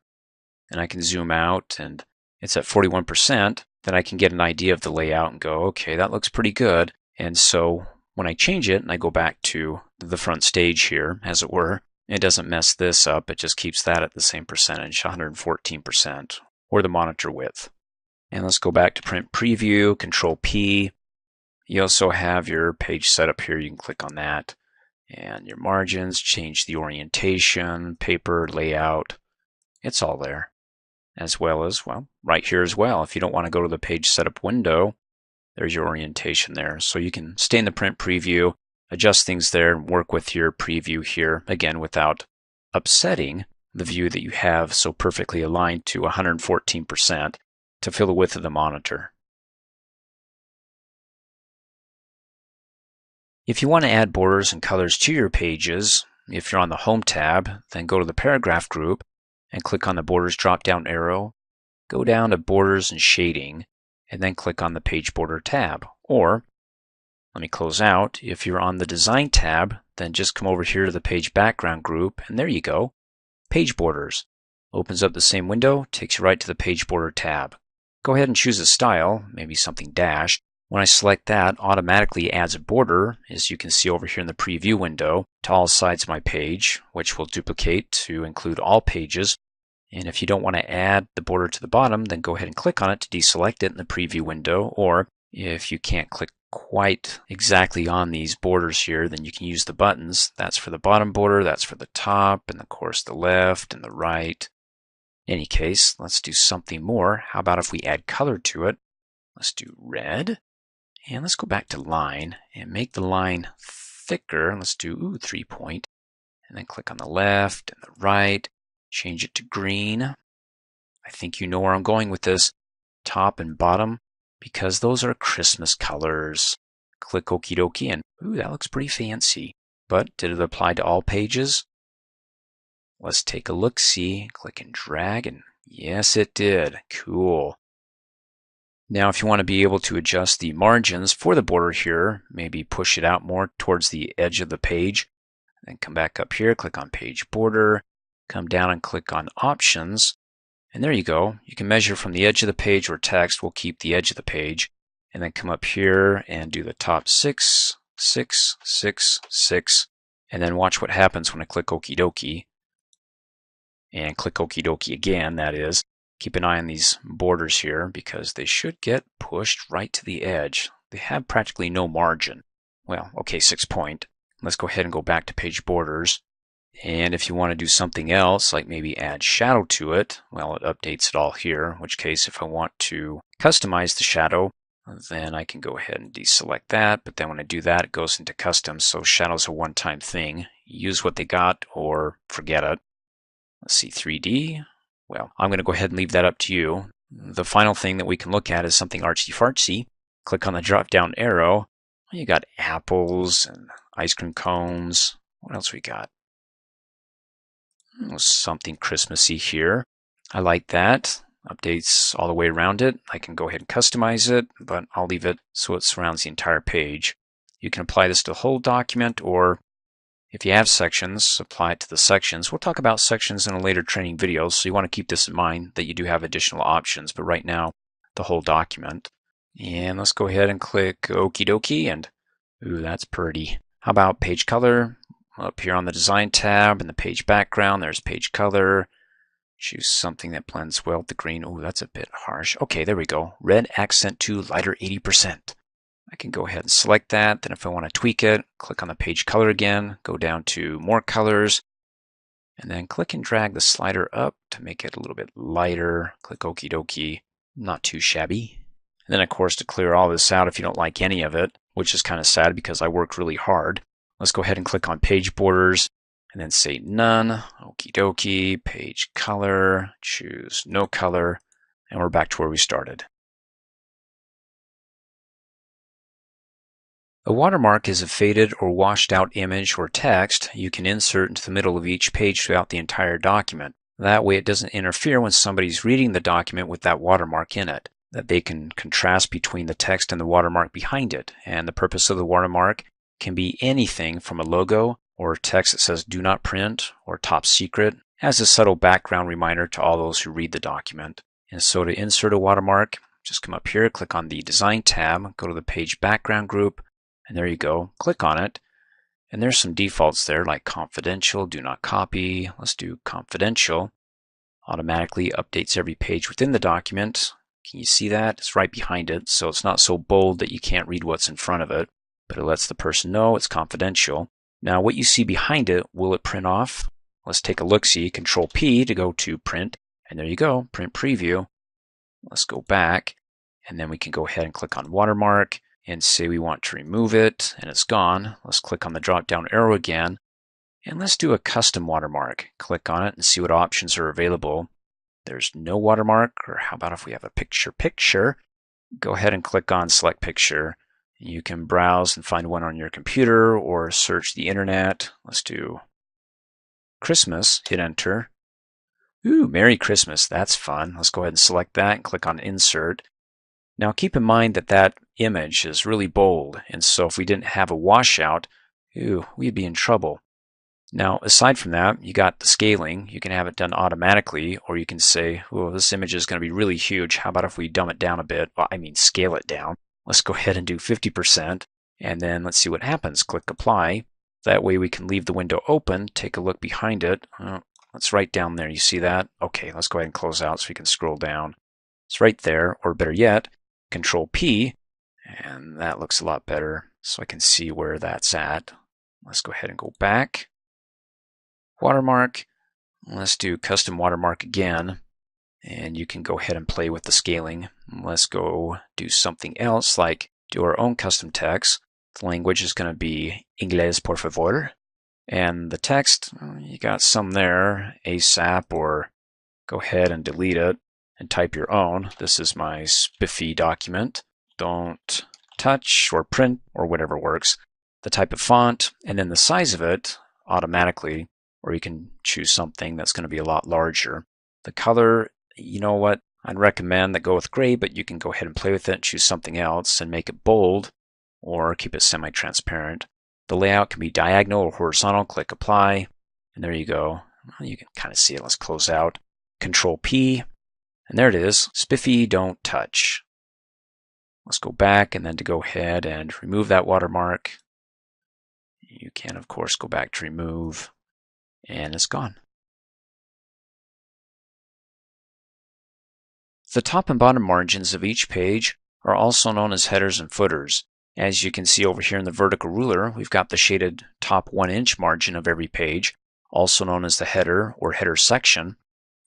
and I can zoom out, and it's at 41%. Then I can get an idea of the layout and go, okay, that looks pretty good. And so when I change it and I go back to the front stage here, as it were, it doesn't mess this up. It just keeps that at the same percentage, 114%, or the monitor width. And let's go back to print preview, Control P. You also have your page setup here. You can click on that. And your margins, change the orientation, paper, layout. It's all there. As well as, well, right here as well. If you don't want to go to the page setup window, there's your orientation there. So you can stay in the print preview, adjust things there, and work with your preview here, again, without upsetting the view that you have so perfectly aligned to 114% to fill the width of the monitor. If you want to add borders and colors to your pages, if you're on the Home tab, then go to the Paragraph group and click on the Borders drop-down arrow, go down to Borders and Shading, and then click on the Page Border tab. Or, let me close out, if you're on the Design tab, then just come over here to the Page Background group, and there you go, Page Borders. Opens up the same window, takes you right to the Page Border tab. Go ahead and choose a style, maybe something dashed. When I select that, automatically adds a border, as you can see over here in the preview window, to all sides of my page, which will duplicate to include all pages. And if you don't want to add the border to the bottom, then go ahead and click on it to deselect it in the preview window. Or if you can't click quite exactly on these borders here, then you can use the buttons. That's for the bottom border, that's for the top, and of course the left and the right. In any case, let's do something more. How about if we add color to it? Let's do red. And let's go back to line and make the line thicker. Let's do 3-point. And then click on the left and the right. Change it to green. I think you know where I'm going with this. Top and bottom, because those are Christmas colors. click okie dokie, and ooh, that looks pretty fancy. But did it apply to all pages? Let's take a look-see. Click and drag, and yes, it did. Cool. Now, if you want to be able to adjust the margins for the border here, maybe push it out more towards the edge of the page, then come back up here, click on Page Border, come down and click on Options, and there you go. You can measure from the edge of the page or text. We'll keep the edge of the page, and then come up here and do the top 6, 6, 6, 6, and then watch what happens when I click okie dokie. And click okie dokie again, that is. Keep an eye on these borders here because they should get pushed right to the edge. They have practically no margin. Well, okay, 6 point. Let's go ahead and go back to page borders. And if you want to do something else, like maybe add shadow to it, well, it updates it all here, in which case if I want to customize the shadow, then I can go ahead and deselect that. But then when I do that, it goes into custom. So shadow's a one-time thing. Use what they got or forget it. Let's see, 3D. Well, I'm going to go ahead and leave that up to you. The final thing that we can look at is something artsy-fartsy. Click on the drop-down arrow. You got apples and ice cream cones. What else we got? Something Christmassy here. I like that. Updates all the way around it. I can go ahead and customize it, but I'll leave it so it surrounds the entire page. You can apply this to the whole document, or if you have sections, apply it to the sections. We'll talk about sections in a later training video, so you want to keep this in mind that you do have additional options, but right now, the whole document. And let's go ahead and click okie dokie, and ooh, that's pretty. How about page color? Up here on the design tab in the page background, there's page color. Choose something that blends well with the green. Ooh, that's a bit harsh. Okay, there we go. Red accent to lighter 80%. I can go ahead and select that. Then if I want to tweak it, click on the page color again, go down to more colors, and then click and drag the slider up to make it a little bit lighter. Click okie dokie. Not too shabby. And then of course to clear all this out if you don't like any of it, which is kind of sad because I worked really hard. Let's go ahead and click on page borders and then say none. Okie dokie. Page color. Choose no color. And we're back to where we started. A watermark is a faded or washed out image or text you can insert into the middle of each page throughout the entire document. That way it doesn't interfere when somebody's reading the document with that watermark in it. That they can contrast between the text and the watermark behind it. And the purpose of the watermark can be anything from a logo or text that says do not print or top secret as a subtle background reminder to all those who read the document. And so to insert a watermark, just come up here, click on the Design tab, go to the Page Background group, and there you go. Click on it. And there's some defaults there like confidential, do not copy. Let's do confidential. Automatically updates every page within the document. Can you see that? It's right behind it, so it's not so bold that you can't read what's in front of it, but it lets the person know it's confidential. Now what you see behind it, will it print off? Let's take a look-see. Control P to go to print, and there you go, print preview. Let's go back, and then we can go ahead and click on watermark and say we want to remove it, and it's gone. Let's click on the drop-down arrow again, and let's do a custom watermark. Click on it and see what options are available. There's no watermark, or how about if we have a picture? Go ahead and click on select picture. You can browse and find one on your computer or search the internet. Let's do Christmas, hit enter. Ooh, Merry Christmas, that's fun. Let's go ahead and select that and click on insert. Now keep in mind that that image is really bold, and so if we didn't have a washout, we'd be in trouble. Now aside from that, you got the scaling. You can have it done automatically, or you can say, oh, this image is going to be really huge. How about if we dumb it down a bit? Well, I mean scale it down. Let's go ahead and do 50%, and then let's see what happens. Click apply. That way we can leave the window open, take a look behind it. It's right down there. You see that? Okay, let's go ahead and close out so we can scroll down. It's right there, or better yet, Control P, and that looks a lot better so I can see where that's at. Let's go ahead and go back. Watermark. Let's do custom watermark again, and you can go ahead and play with the scaling. Let's go do something else, like do our own custom text. The language is going to be Inglés por favor, and the text, you got some there, ASAP, or go ahead and delete it and type your own. This is my spiffy document. Don't touch or print or whatever works, the type of font, and then the size of it automatically, or you can choose something that's going to be a lot larger. The color, you know what, I'd recommend that go with gray, but you can go ahead and play with it and choose something else and make it bold or keep it semi-transparent. The layout can be diagonal or horizontal. Click apply, and there you go. Well, you can kind of see it. Let's close out. Control P, and there it is. Spiffy don't touch. Let's go back, and then to go ahead and remove that watermark, you can of course go back to remove, and it's gone. The top and bottom margins of each page are also known as headers and footers. As you can see over here in the vertical ruler, we've got the shaded top 1-inch margin of every page, also known as the header or header section.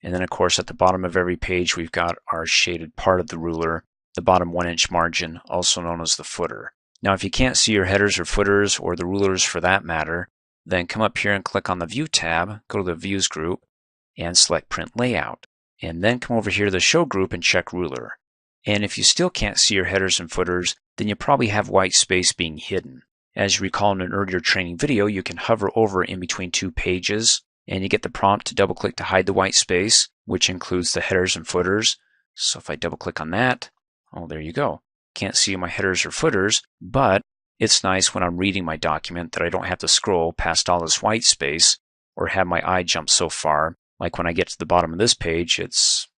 And then of course at the bottom of every page we've got our shaded part of the ruler, the bottom 1-inch margin, also known as the footer. Now if you can't see your headers or footers, or the rulers for that matter, then come up here and click on the View tab, go to the Views group, and select Print Layout. And then come over here to the Show group and check Ruler. And if you still can't see your headers and footers, then you probably have white space being hidden. As you recall in an earlier training video, you can hover over in between two pages, and you get the prompt to double-click to hide the white space, which includes the headers and footers. So if I double-click on that, oh, there you go. Can't see my headers or footers, but it's nice when I'm reading my document that I don't have to scroll past all this white space or have my eye jump so far. Like when I get to the bottom of this page, it's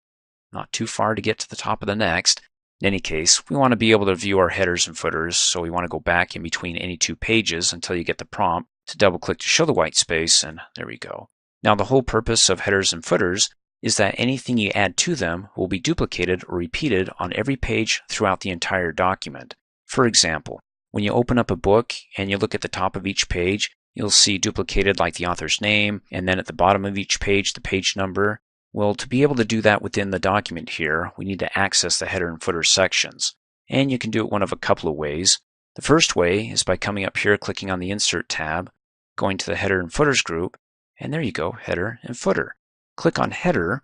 not too far to get to the top of the next. In any case, we want to be able to view our headers and footers, so we want to go back in between any two pages until you get the prompt to double-click to show the white space, and there we go. Now the whole purpose of headers and footers is that anything you add to them will be duplicated or repeated on every page throughout the entire document. For example, when you open up a book and you look at the top of each page, you'll see duplicated like the author's name, and then at the bottom of each page, the page number. Well, to be able to do that within the document here, we need to access the header and footer sections. And you can do it one of a couple of ways. The first way is by coming up here, clicking on the Insert tab, going to the Header and Footers group, and there you go, Header and Footer. Click on Header,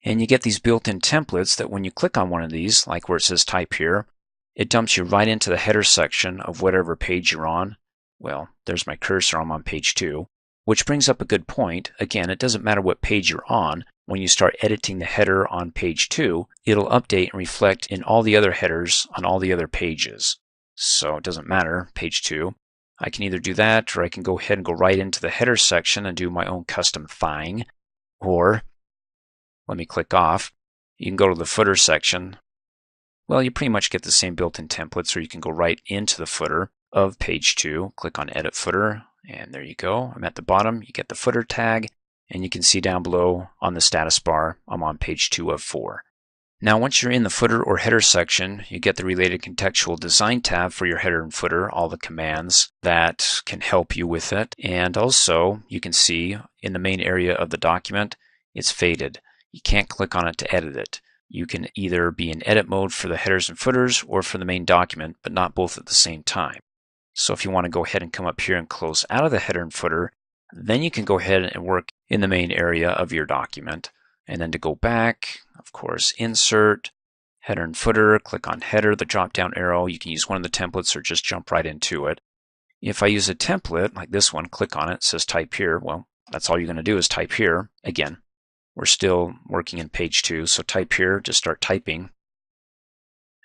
and you get these built-in templates that when you click on one of these, like where it says Type Here, it dumps you right into the header section of whatever page you're on. Well, there's my cursor, I'm on page 2, which brings up a good point. Again, it doesn't matter what page you're on. When you start editing the header on page 2, it'll update and reflect in all the other headers on all the other pages. So it doesn't matter, page 2. I can either do that, or I can go ahead and go right into the header section and do my own custom thing. Or, let me click off. You can go to the footer section. Well, you pretty much get the same built-in templates, or you can go right into the footer of page 2, click on Edit Footer, and there you go. I'm at the bottom. You get the footer tag, and you can see down below on the status bar, I'm on page 2 of 4. Now, once you're in the footer or header section, you get the related contextual design tab for your header and footer, all the commands that can help you with it. And also, you can see in the main area of the document, it's faded. You can't click on it to edit it. You can either be in edit mode for the headers and footers or for the main document, but not both at the same time. So if you want to go ahead and come up here and close out of the header and footer, then you can go ahead and work in the main area of your document. And then to go back, of course, Insert, Header and Footer, click on Header, the drop-down arrow. You can use one of the templates or just jump right into it. If I use a template like this one, click on it, it says Type Here. Well, that's all you're going to do is type here. Again, we're still working in page 2, so type here, just start typing.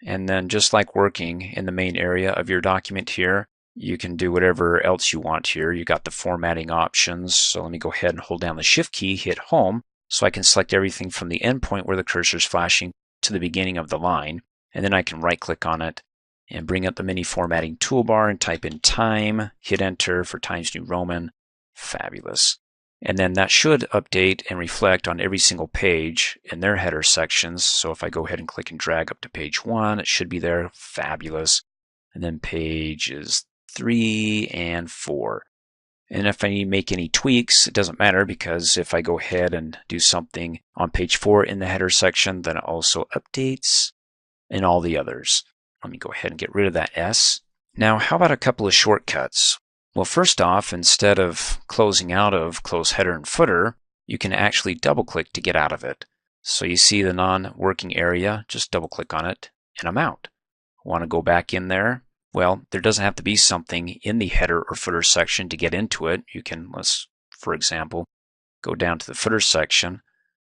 And then just like working in the main area of your document here, you can do whatever else you want here. You got the formatting options. So let me go ahead and hold down the Shift key, hit Home, so I can select everything from the end point where the cursor is flashing to the beginning of the line. And then I can right click on it and bring up the mini formatting toolbar and type in time, hit Enter for Times New Roman. Fabulous. And then that should update and reflect on every single page in their header sections. So if I go ahead and click and drag up to page 1, it should be there. Fabulous. And then pages 3 and 4. And if I need to make any tweaks, it doesn't matter, because if I go ahead and do something on page 4 in the header section, then it also updates in all the others. Let me go ahead and get rid of that S. Now, how about a couple of shortcuts? Well, first off, instead of closing out of Close Header and Footer, you can actually double-click to get out of it. So you see the non-working area, just double-click on it, and I'm out. I want to go back in there. Well, there doesn't have to be something in the header or footer section to get into it. You can, let's, for example, go down to the footer section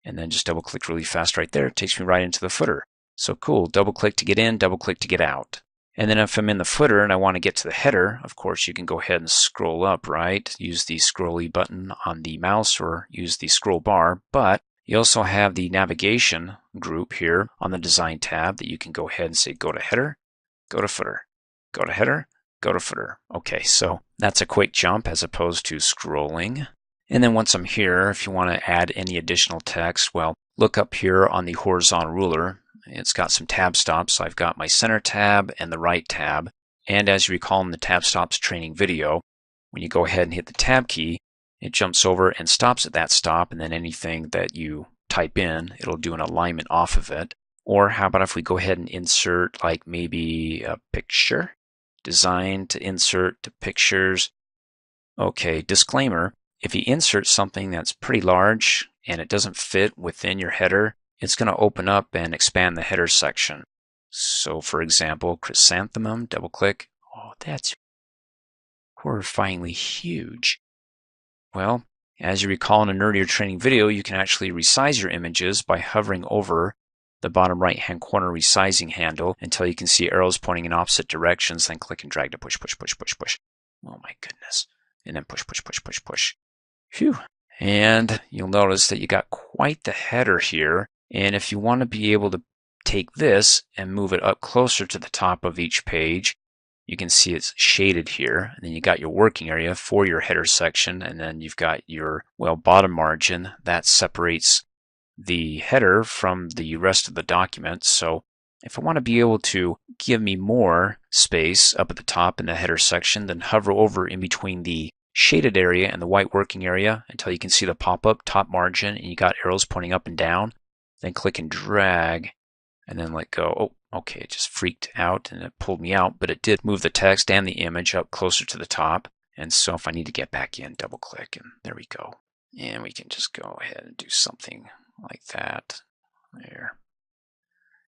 and then just double click really fast right there. It takes me right into the footer. So cool, double click to get in, double click to get out. And then if I'm in the footer and I want to get to the header, of course you can go ahead and scroll up, right? Use the scrolly button on the mouse or use the scroll bar, but you also have the navigation group here on the design tab that you can go ahead and say go to header, go to footer, go to header, go to footer. Okay, so that's a quick jump as opposed to scrolling. And then once I'm here, if you want to add any additional text, well, look up here on the horizontal ruler. It's got some tab stops. I've got my center tab and the right tab. And as you recall in the tab stops training video, when you go ahead and hit the tab key, it jumps over and stops at that stop, and then anything that you type in, it'll do an alignment off of it. Or how about if we go ahead and insert like maybe a picture? Design to insert to pictures. Okay, disclaimer, if you insert something that's pretty large and it doesn't fit within your header, it's going to open up and expand the header section. So for example, chrysanthemum, double click. Oh, that's horrifyingly huge. Well, as you recall in an earlier training video, you can actually resize your images by hovering over the bottom right hand corner resizing handle until you can see arrows pointing in opposite directions, then click and drag to push, push, push, push, push. Oh my goodness. And then push, push, push, push, push. Phew. And you'll notice that you got quite the header here. And if you want to be able to take this and move it up closer to the top of each page, you can see it's shaded here. And then you got your working area for your header section. And then you've got your, well, bottom margin that separates the header from the rest of the document. So if I want to be able to give me more space up at the top in the header section, then hover over in between the shaded area and the white working area until you can see the pop-up top margin and you got arrows pointing up and down. Then click and drag and then let go. Oh, okay, it just freaked out and it pulled me out, but it did move the text and the image up closer to the top. And so if I need to get back in, double click and there we go. And we can just go ahead and do something like that there.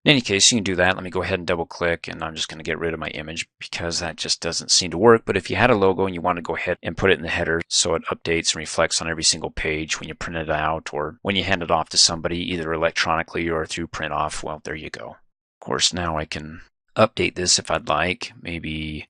In any case, you can do that. Let me go ahead and double click and I'm just going to get rid of my image because that just doesn't seem to work. But if you had a logo and you want to go ahead and put it in the header so it updates and reflects on every single page when you print it out or when you hand it off to somebody either electronically or through print off, well, there you go. Of course, now I can update this if I'd like. Maybe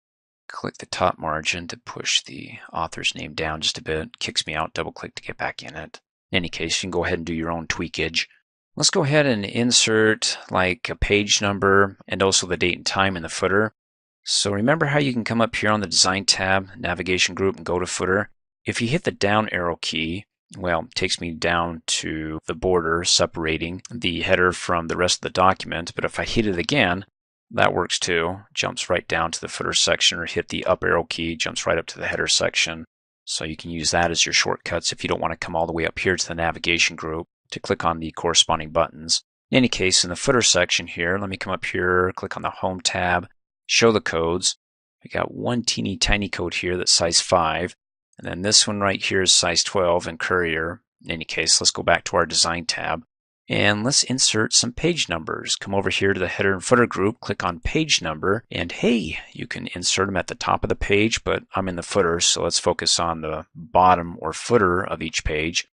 click the top margin to push the author's name down just a bit. Kicks me out, double click to get back in it. In any case, you can go ahead and do your own tweakage. Let's go ahead and insert like a page number and also the date and time in the footer. So remember how you can come up here on the design tab, navigation group, and go to footer. If you hit the down arrow key, well, it takes me down to the border separating the header from the rest of the document. But if I hit it again, that works too. Jumps right down to the footer section, or hit the up arrow key, jumps right up to the header section. So you can use that as your shortcuts if you don't want to come all the way up here to the navigation group to click on the corresponding buttons. In any case, in the footer section here, let me come up here, click on the Home tab, show the codes. I got one teeny tiny code here that's size 5, and then this one right here is size 12 and Courier. In any case, let's go back to our Design tab, and let's insert some page numbers. Come over here to the header and footer group, click on Page Number, and hey, you can insert them at the top of the page, but I'm in the footer, so let's focus on the bottom or footer of each page.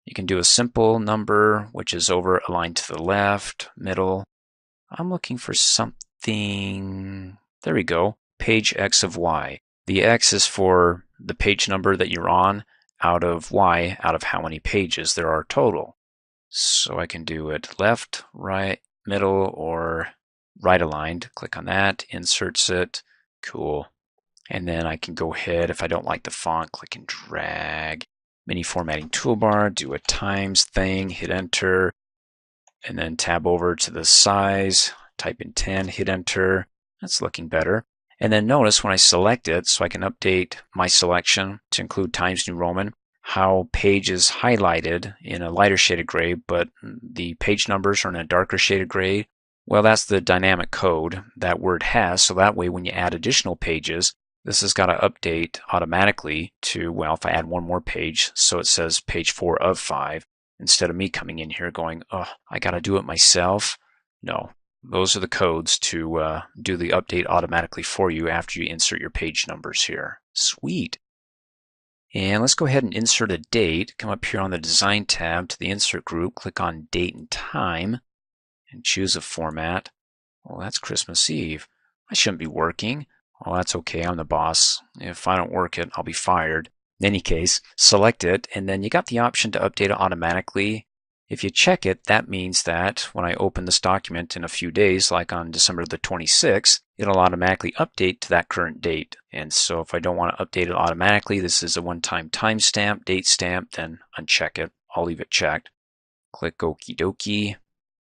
You can do a simple number, which is over aligned to the left, middle. I'm looking for something, there we go, page X of Y. The X is for the page number that you're on out of Y, out of how many pages there are total. So I can do it left, right, middle, or right aligned. Click on that, inserts it, cool. And then I can go ahead, if I don't like the font, click and drag. Mini formatting toolbar, do a times thing, hit enter, and then tab over to the size, type in 10, hit enter. That's looking better. And then notice when I select it, so I can update my selection to include Times New Roman, how page is highlighted in a lighter shaded gray, but the page numbers are in a darker shaded gray. Well, that's the dynamic code that Word has, so that way when you add additional pages, this has got to update automatically to, well, if I add one more page, so it says page 4 of 5, instead of me coming in here going, oh, I got to do it myself. No, Those are the codes to do the update automatically for you after you insert your page numbers here. Sweet. And let's go ahead and insert a date. Come up here on the Design tab to the Insert group, click on Date and Time, and choose a format. Well, that's Christmas Eve. I shouldn't be working. Well, that's okay, I'm the boss. If I don't work it, I'll be fired. In any case, select it, and then you got the option to update it automatically. If you check it, that means that when I open this document in a few days, like on December the 26th, it'll automatically update to that current date. And so if I don't want to update it automatically, this is a one-time timestamp, date stamp, then uncheck it. I'll leave it checked. Click Okie dokie,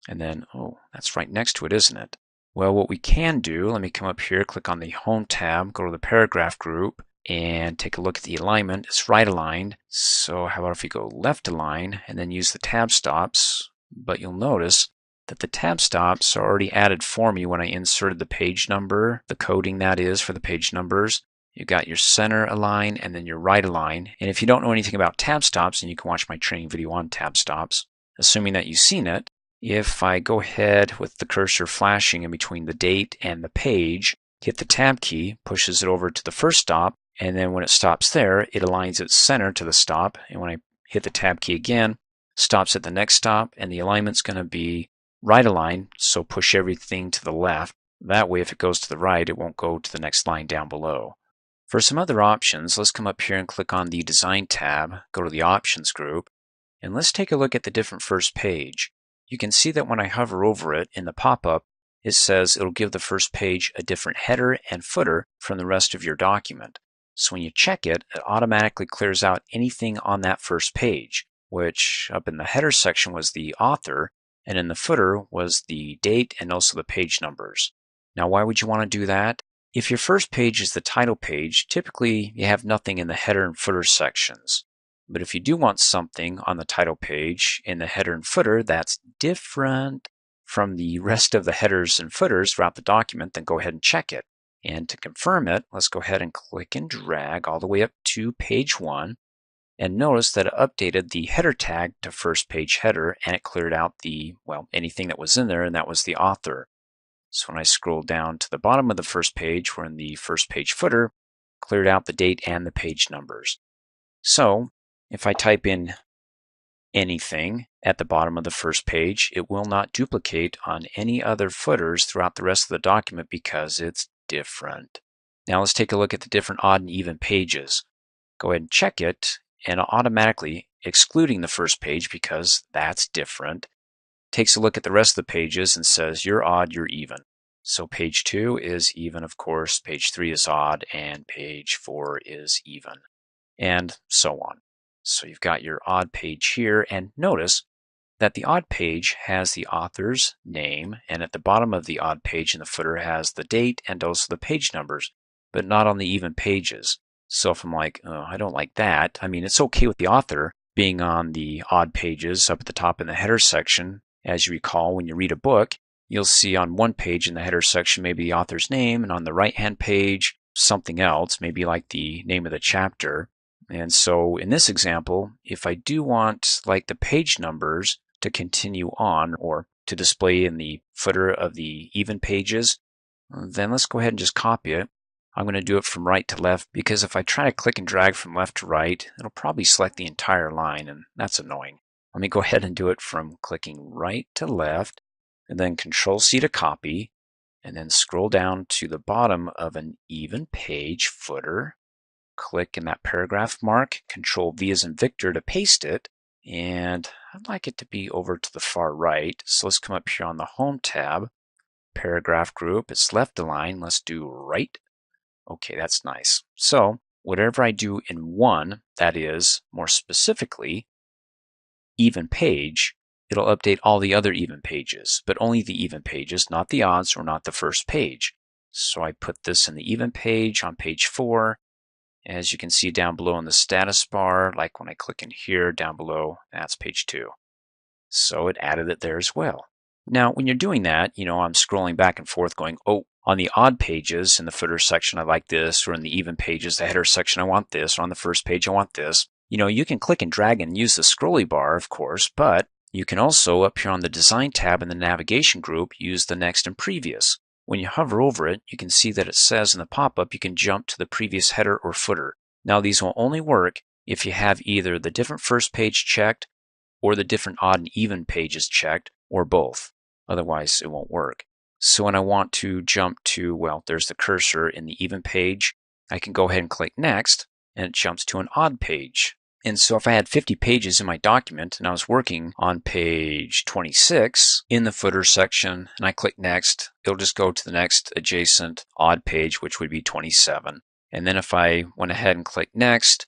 and then, oh, that's right next to it, isn't it? Well, what we can do, let me come up here, click on the Home tab, go to the Paragraph group, and take a look at the alignment. It's right aligned. So how about if we go left align and then use the tab stops? But you'll notice that the tab stops are already added for me when I inserted the page number, the coding that is for the page numbers. You've got your center align and then your right align. And if you don't know anything about tab stops, then you can watch my training video on tab stops, assuming that you've seen it. If I go ahead with the cursor flashing in between the date and the page, hit the tab key, pushes it over to the first stop, and then when it stops there, it aligns its center to the stop. And when I hit the tab key again, stops at the next stop, and the alignment's going to be right align, so push everything to the left. That way, if it goes to the right, it won't go to the next line down below. For some other options, let's come up here and click on the Design tab, go to the Options group, and let's take a look at the different first page. You can see that when I hover over it in the pop-up, it says it'll give the first page a different header and footer from the rest of your document. So when you check it, it automatically clears out anything on that first page, which up in the header section was the author, and in the footer was the date and also the page numbers. Now, why would you want to do that? If your first page is the title page, typically you have nothing in the header and footer sections. But if you do want something on the title page in the header and footer that's different from the rest of the headers and footers throughout the document, then go ahead and check it. And to confirm it, let's go ahead and click and drag all the way up to page 1. And notice that it updated the header tag to first page header, and it cleared out the, well, anything that was in there, and that was the author. So when I scroll down to the bottom of the first page, we're in the first page footer, cleared out the date and the page numbers. So if I type in anything at the bottom of the first page, it will not duplicate on any other footers throughout the rest of the document because it's different. Now let's take a look at the different odd and even pages. Go ahead and check it, and automatically, excluding the first page because that's different, takes a look at the rest of the pages and says you're odd, you're even. So page 2 is even, of course, page 3 is odd, and page 4 is even, and so on. So you've got your odd page here, and notice that the odd page has the author's name, and at the bottom of the odd page in the footer has the date and also the page numbers, but not on the even pages. So if I'm like, oh, I don't like that, I mean, it's okay with the author being on the odd pages up at the top in the header section. As you recall, when you read a book, you'll see on one page in the header section maybe the author's name, and on the right-hand page, something else, maybe like the name of the chapter. And so in this example, if I do want like the page numbers to continue on or to display in the footer of the even pages, then let's go ahead and just copy it. I'm going to do it from right to left because if I try to click and drag from left to right, it'll probably select the entire line, and that's annoying. Let me go ahead and do it from clicking right to left, and then Control-C to copy, and then scroll down to the bottom of an even page footer. Click in that paragraph mark, Control-V as in Victor to paste it, and I'd like it to be over to the far right. So let's come up here on the Home tab, Paragraph group, it's left align, let's do right. Okay, that's nice. So whatever I do in one, that is, more specifically, even page, it'll update all the other even pages, but only the even pages, not the odds or not the first page. So I put this in the even page on page 4. As you can see down below in the status bar, like when I click in here down below, that's page 2. So it added it there as well. Now, when you're doing that, I'm scrolling back and forth going, oh, on the odd pages in the footer section, I like this, or in the even pages, the header section, I want this, or on the first page, I want this. You can click and drag and use the scrolly bar, of course, but You can also, up here on the Design tab in the Navigation group, use the Next and Previous. When you hover over it, you can see that it says in the pop-up you can jump to the previous header or footer. Now these will only work if you have either the different first page checked or the different odd and even pages checked, or both. Otherwise it won't work. So when I want to jump to, well, there's the cursor in the even page, I can go ahead and click Next, and it jumps to an odd page. And so if I had 50 pages in my document and I was working on page 26 in the footer section and I click Next, it'll just go to the next adjacent odd page, which would be 27. And then if I went ahead and clicked Next,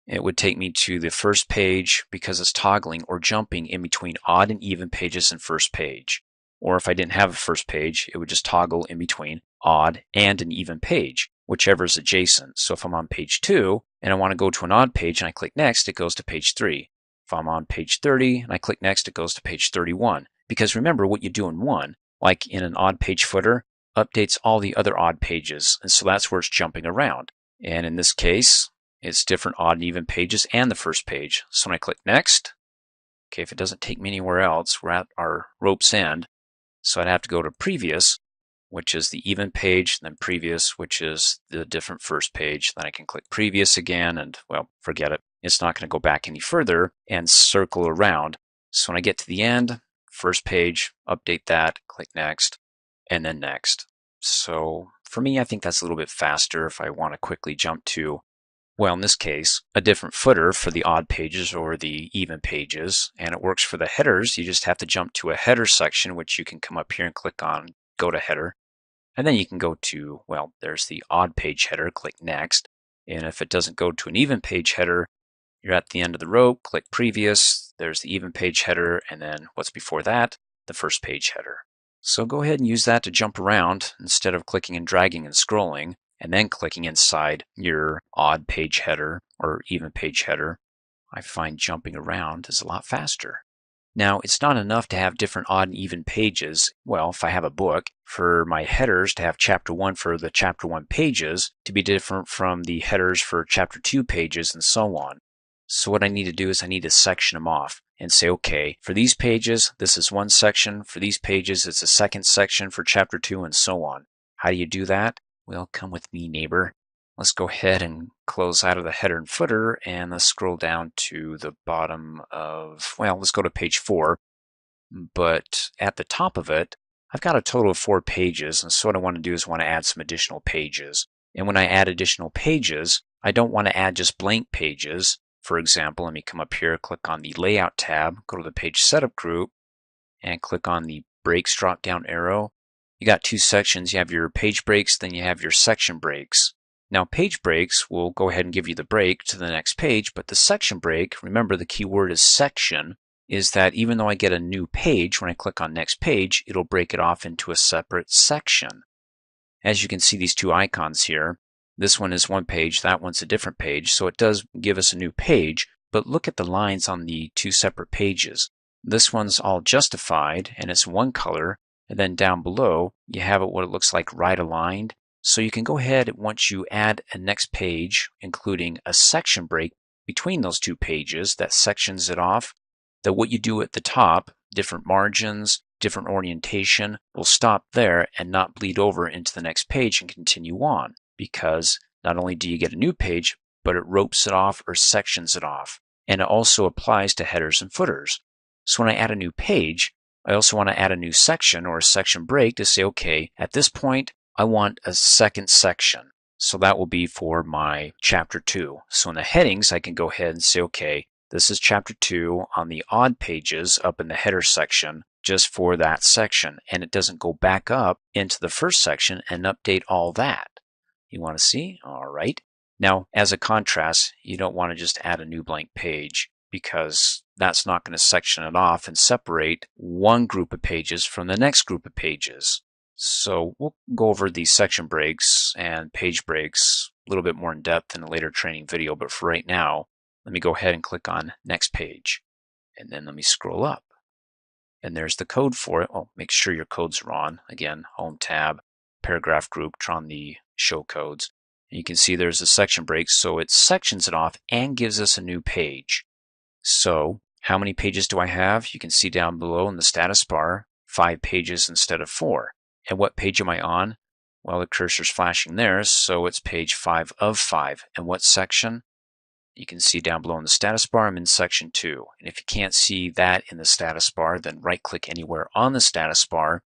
it would take me to the first page because it's toggling or jumping in between odd and even pages and first page. Or if I didn't have a first page, it would just toggle in between odd and an even page, whichever is adjacent. So if I'm on page 2 and I want to go to an odd page and I click Next, it goes to page 3. If I'm on page 30 and I click Next, it goes to page 31. Because remember, what you do in one, like in an odd page footer, updates all the other odd pages, and so that's where it's jumping around. And in this case, it's different odd and even pages and the first page. So when I click Next, okay, if it doesn't take me anywhere else, we're at our rope's end. So I'd have to go to Previous, which is the even page, then Previous, which is the different first page. Then I can click Previous again, and, well, forget it. It's not going to go back any further and circle around. So when I get to the end, first page, update that, click Next, and then Next. So for me, I think that's a little bit faster if I want to quickly jump to, well, in this case, a different footer for the odd pages or the even pages. And it works for the headers. You just have to jump to a header section, which you can come up here and click on, go to header. And then you can go to, well, there's the odd page header, click Next. And if it doesn't go to an even page header, you're at the end of the rope, click Previous, there's the even page header, and then what's before that? The first page header. So go ahead and use that to jump around instead of clicking and dragging and scrolling, and then clicking inside your odd page header or even page header. I find jumping around is a lot faster. Now, it's not enough to have different odd and even pages. Well, if I have a book, for my headers to have chapter 1 for the chapter 1 pages to be different from the headers for chapter 2 pages and so on. So what I need to do is I need to section them off and say, okay, for these pages, this is one section. For these pages, it's a second section for chapter 2 and so on. How do you do that? Well, come with me, neighbor. Let's go ahead and close out of the header and footer, and let's scroll down to the bottom of, well, let's go to page 4. But at the top of it, I've got a total of 4 pages, and so what I want to do is I want to add some additional pages. And when I add additional pages, I don't want to add just blank pages. For example, let me come up here, click on the Layout tab, go to the Page Setup group, and click on the Breaks drop-down arrow. You got 2 sections. You have your page breaks, then you have your section breaks. Now, page breaks will go ahead and give you the break to the next page, but the section break, remember the key word is section, is that even though I get a new page, when I click on next page, it'll break it off into a separate section. As you can see these 2 icons here, this one is one page, that one's a different page, so it does give us a new page, but look at the lines on the 2 separate pages. This one's all justified, and it's one color, and then down below, you have it what it looks like right aligned. So you can go ahead, once you add a next page, including a section break between those 2 pages that sections it off, that what you do at the top, different margins, different orientation, will stop there and not bleed over into the next page and continue on. Because not only do you get a new page, but it ropes it off or sections it off. And it also applies to headers and footers. So when I add a new page, I also want to add a new section or a section break to say, okay, at this point, I want a second section. So that will be for my chapter 2. So in the headings, I can go ahead and say, okay, this is chapter 2 on the odd pages up in the header section just for that section. And it doesn't go back up into the first section and update all that. You want to see? All right. Now, as a contrast, you don't want to just add a new blank page because that's not going to section it off and separate one group of pages from the next group of pages. So we'll go over these section breaks and page breaks a little bit more in depth in a later training video, but for right now, let me go ahead and click on Next Page. And then let me scroll up. And there's the code for it. Oh, make sure your codes are on. Again, Home tab, Paragraph group, turn on the Show Codes. And you can see there's a section break, so it sections it off and gives us a new page. So How many pages do I have? You can see down below in the status bar, 5 pages instead of 4. And what page am I on? Well, the cursor's flashing there, so it's page 5 of 5. And what section? You can see down below in the status bar, I'm in section 2. And if you can't see that in the status bar, then right-click anywhere on the status bar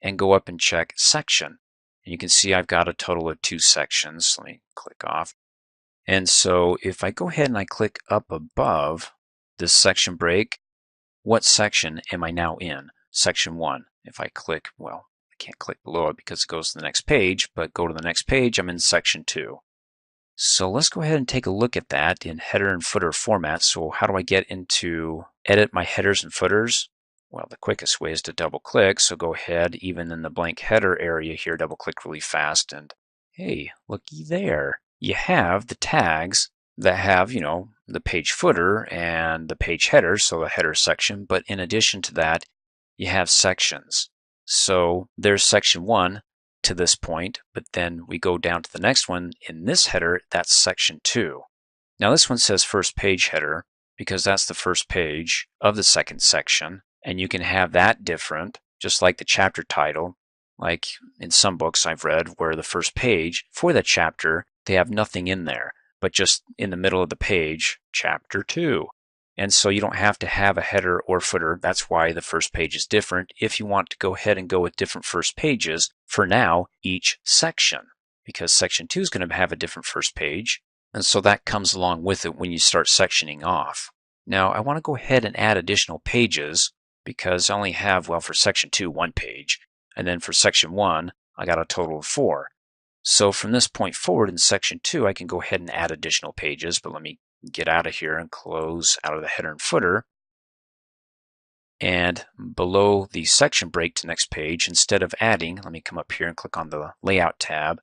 and go up and check section. And you can see I've got a total of 2 sections. Let me click off. And so if I go ahead and I click up above this section break, what section am I now in? Section 1. If I click, well, I can't click below it because it goes to the next page, but go to the next page, I'm in section 2. So let's go ahead and take a look at that in header and footer format. So how do I get into edit my headers and footers? Well, the quickest way is to double click. So go ahead, even in the blank header area here, double click really fast and hey, looky there. You have the tags that have, the page footer and the page header, so the header section, but in addition to that, you have sections. So there's section 1 to this point, but then we go down to the next one in this header, that's section 2. Now this one says first page header because that's the first page of the second section, and you can have that different, just like the chapter title. Like in some books I've read where the first page for the chapter, they have nothing in there, but just in the middle of the page, chapter 2. And so you don't have to have a header or footer. That's why the first page is different. If you want to go ahead and go with different first pages, for now, each section, because section 2 is going to have a different first page. And so that comes along with it when you start sectioning off. Now I want to go ahead and add additional pages because I only have, well, for section 2, 1 page. And then for section 1, I got a total of 4. So from this point forward in section 2, I can go ahead and add additional pages, but let me get out of here and close out of the header and footer. And below the section break to next page, instead of adding, let me come up here and click on the Layout tab,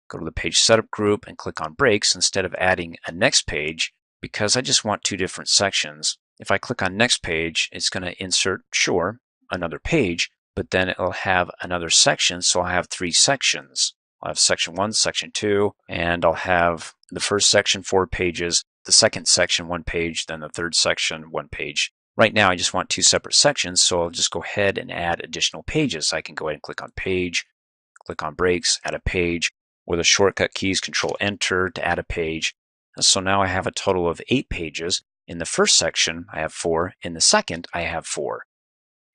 go to the Page Setup group and click on Breaks. Instead of adding a next page, because I just want 2 different sections, if I click on Next Page, it's going to insert, sure, another page, but then it'll have another section, so I'll have 3 sections. I'll have section 1, section 2, and I'll have the first section 4 pages, the second section 1 page, then the third section 1 page. Right now I just want 2 separate sections, so I'll just go ahead and add additional pages. I can go ahead and click on Page, click on Breaks, add a page, or the shortcut keys Control Enter to add a page. And so now I have a total of 8 pages. In the first section I have 4, in the second I have 4.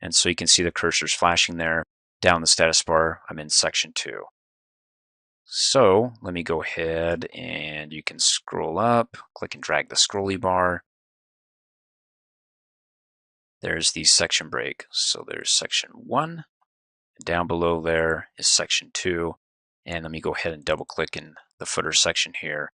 And so you can see the cursors flashing there. Down the status bar, I'm in section 2. So let me go ahead and you can scroll up, click and drag the scrolly bar. There's the section break. So there's section 1. Down below there is section 2. And let me go ahead and double click in the footer section here.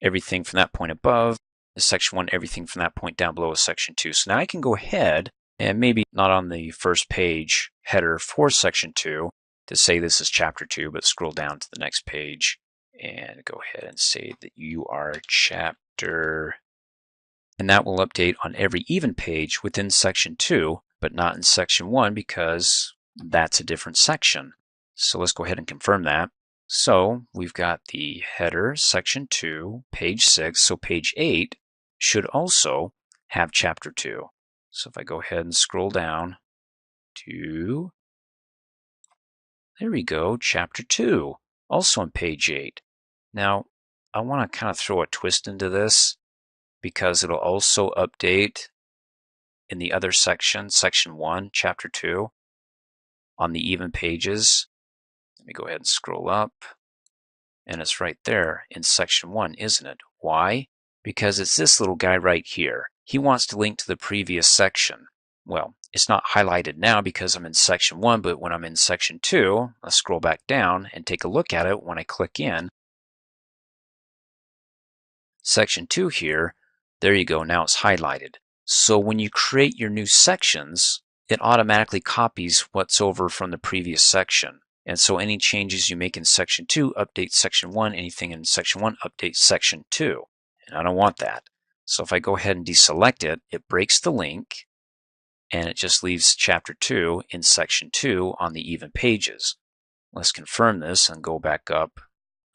Everything from that point above is section 1. Everything from that point down below is section 2. So now I can go ahead and maybe not on the first page header for section 2 to say this is chapter 2, but scroll down to the next page and go ahead and say that you are chapter. And that will update on every even page within section 2, but not in section 1 because that's a different section. So let's go ahead and confirm that. So we've got the header, section 2, page 6. So page 8 should also have chapter 2. So if I go ahead and scroll down to, there we go, chapter 2, also on page 8. Now, I want to kind of throw a twist into this because it'll also update in the other section, section 1, chapter 2, on the even pages. Let me go ahead and scroll up. And it's right there in section 1, isn't it? Why? Because it's this little guy right here. He wants to link to the previous section. Well, it's not highlighted now because I'm in section 1, but when I'm in section 2, let's scroll back down and take a look at it when I click in. Section 2 here, there you go, now it's highlighted. So when you create your new sections, it automatically copies what's over from the previous section. And so any changes you make in section 2 update section 1, anything in section 1 updates section 2. And I don't want that. So if I go ahead and deselect it, it breaks the link and it just leaves chapter 2 in section 2 on the even pages. Let's confirm this and go back up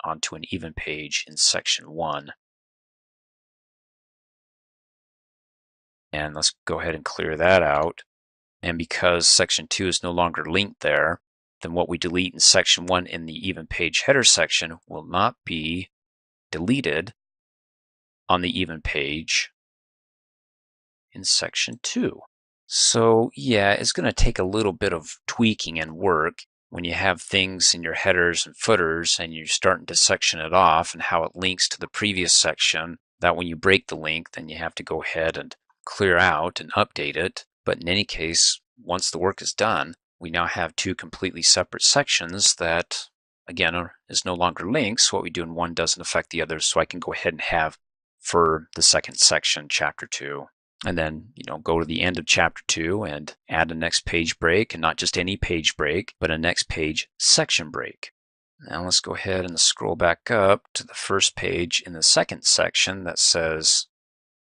onto an even page in section 1. And let's go ahead and clear that out. And because section 2 is no longer linked there, then what we delete in section 1 in the even page header section will not be deleted on the even page in section 2. So yeah, it's going to take a little bit of tweaking and work when you have things in your headers and footers and you're starting to section it off and how it links to the previous section, that when you break the link, then you have to go ahead and clear out and update it. But in any case, once the work is done, we now have two completely separate sections that, again, is no longer links. What we do in one doesn't affect the other, so I can go ahead and have for the second section, chapter 2. And then, go to the end of chapter 2 and add a next page break, and not just any page break, but a next page section break. Now let's go ahead and scroll back up to the first page in the second section that says,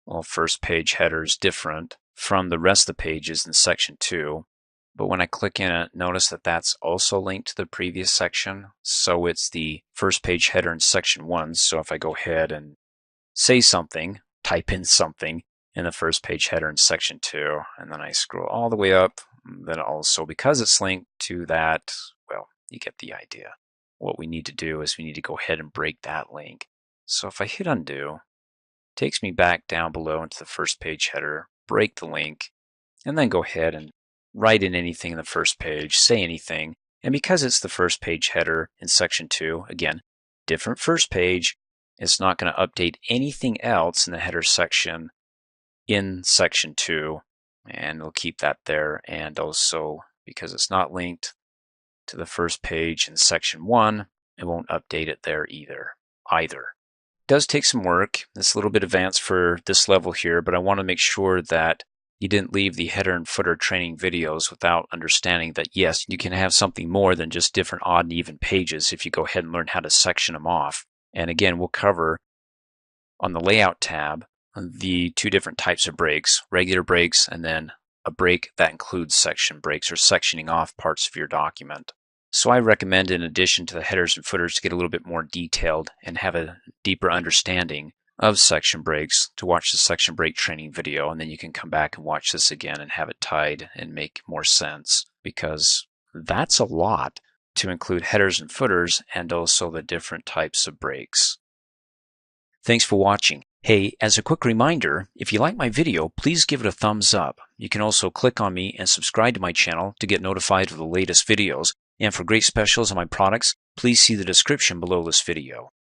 well, first page header is different from the rest of the pages in section 2. But when I click in it, notice that that's also linked to the previous section. So it's the first page header in section 1. So if I go ahead and say something, type in something, in the first page header in section 2, and then I scroll all the way up, then also because it's linked to that, well, you get the idea. What we need to do is we need to go ahead and break that link. So if I hit undo, it takes me back down below into the first page header, break the link, and then go ahead and write in anything in the first page, say anything, and because it's the first page header in section 2, again, different first page, it's not going to update anything else in the header section in section 2, and we'll keep that there. And also, because it's not linked to the first page in section 1, it won't update it there either. It does take some work. It's a little bit advanced for this level here, but I want to make sure that you didn't leave the header and footer training videos without understanding that yes, you can have something more than just different odd and even pages if you go ahead and learn how to section them off. And again, we'll cover on the layout tab the two different types of breaks, regular breaks and then a break that includes section breaks or sectioning off parts of your document. So I recommend, in addition to the headers and footers, to get a little bit more detailed and have a deeper understanding of section breaks, to watch the section break training video, and then you can come back and watch this again and have it tied and make more sense, because that's a lot to include headers and footers and also the different types of breaks. Thanks for watching. Hey, as a quick reminder, if you like my video, please give it a thumbs up. You can also click on me and subscribe to my channel to get notified of the latest videos. And for great specials on my products, please see the description below this video.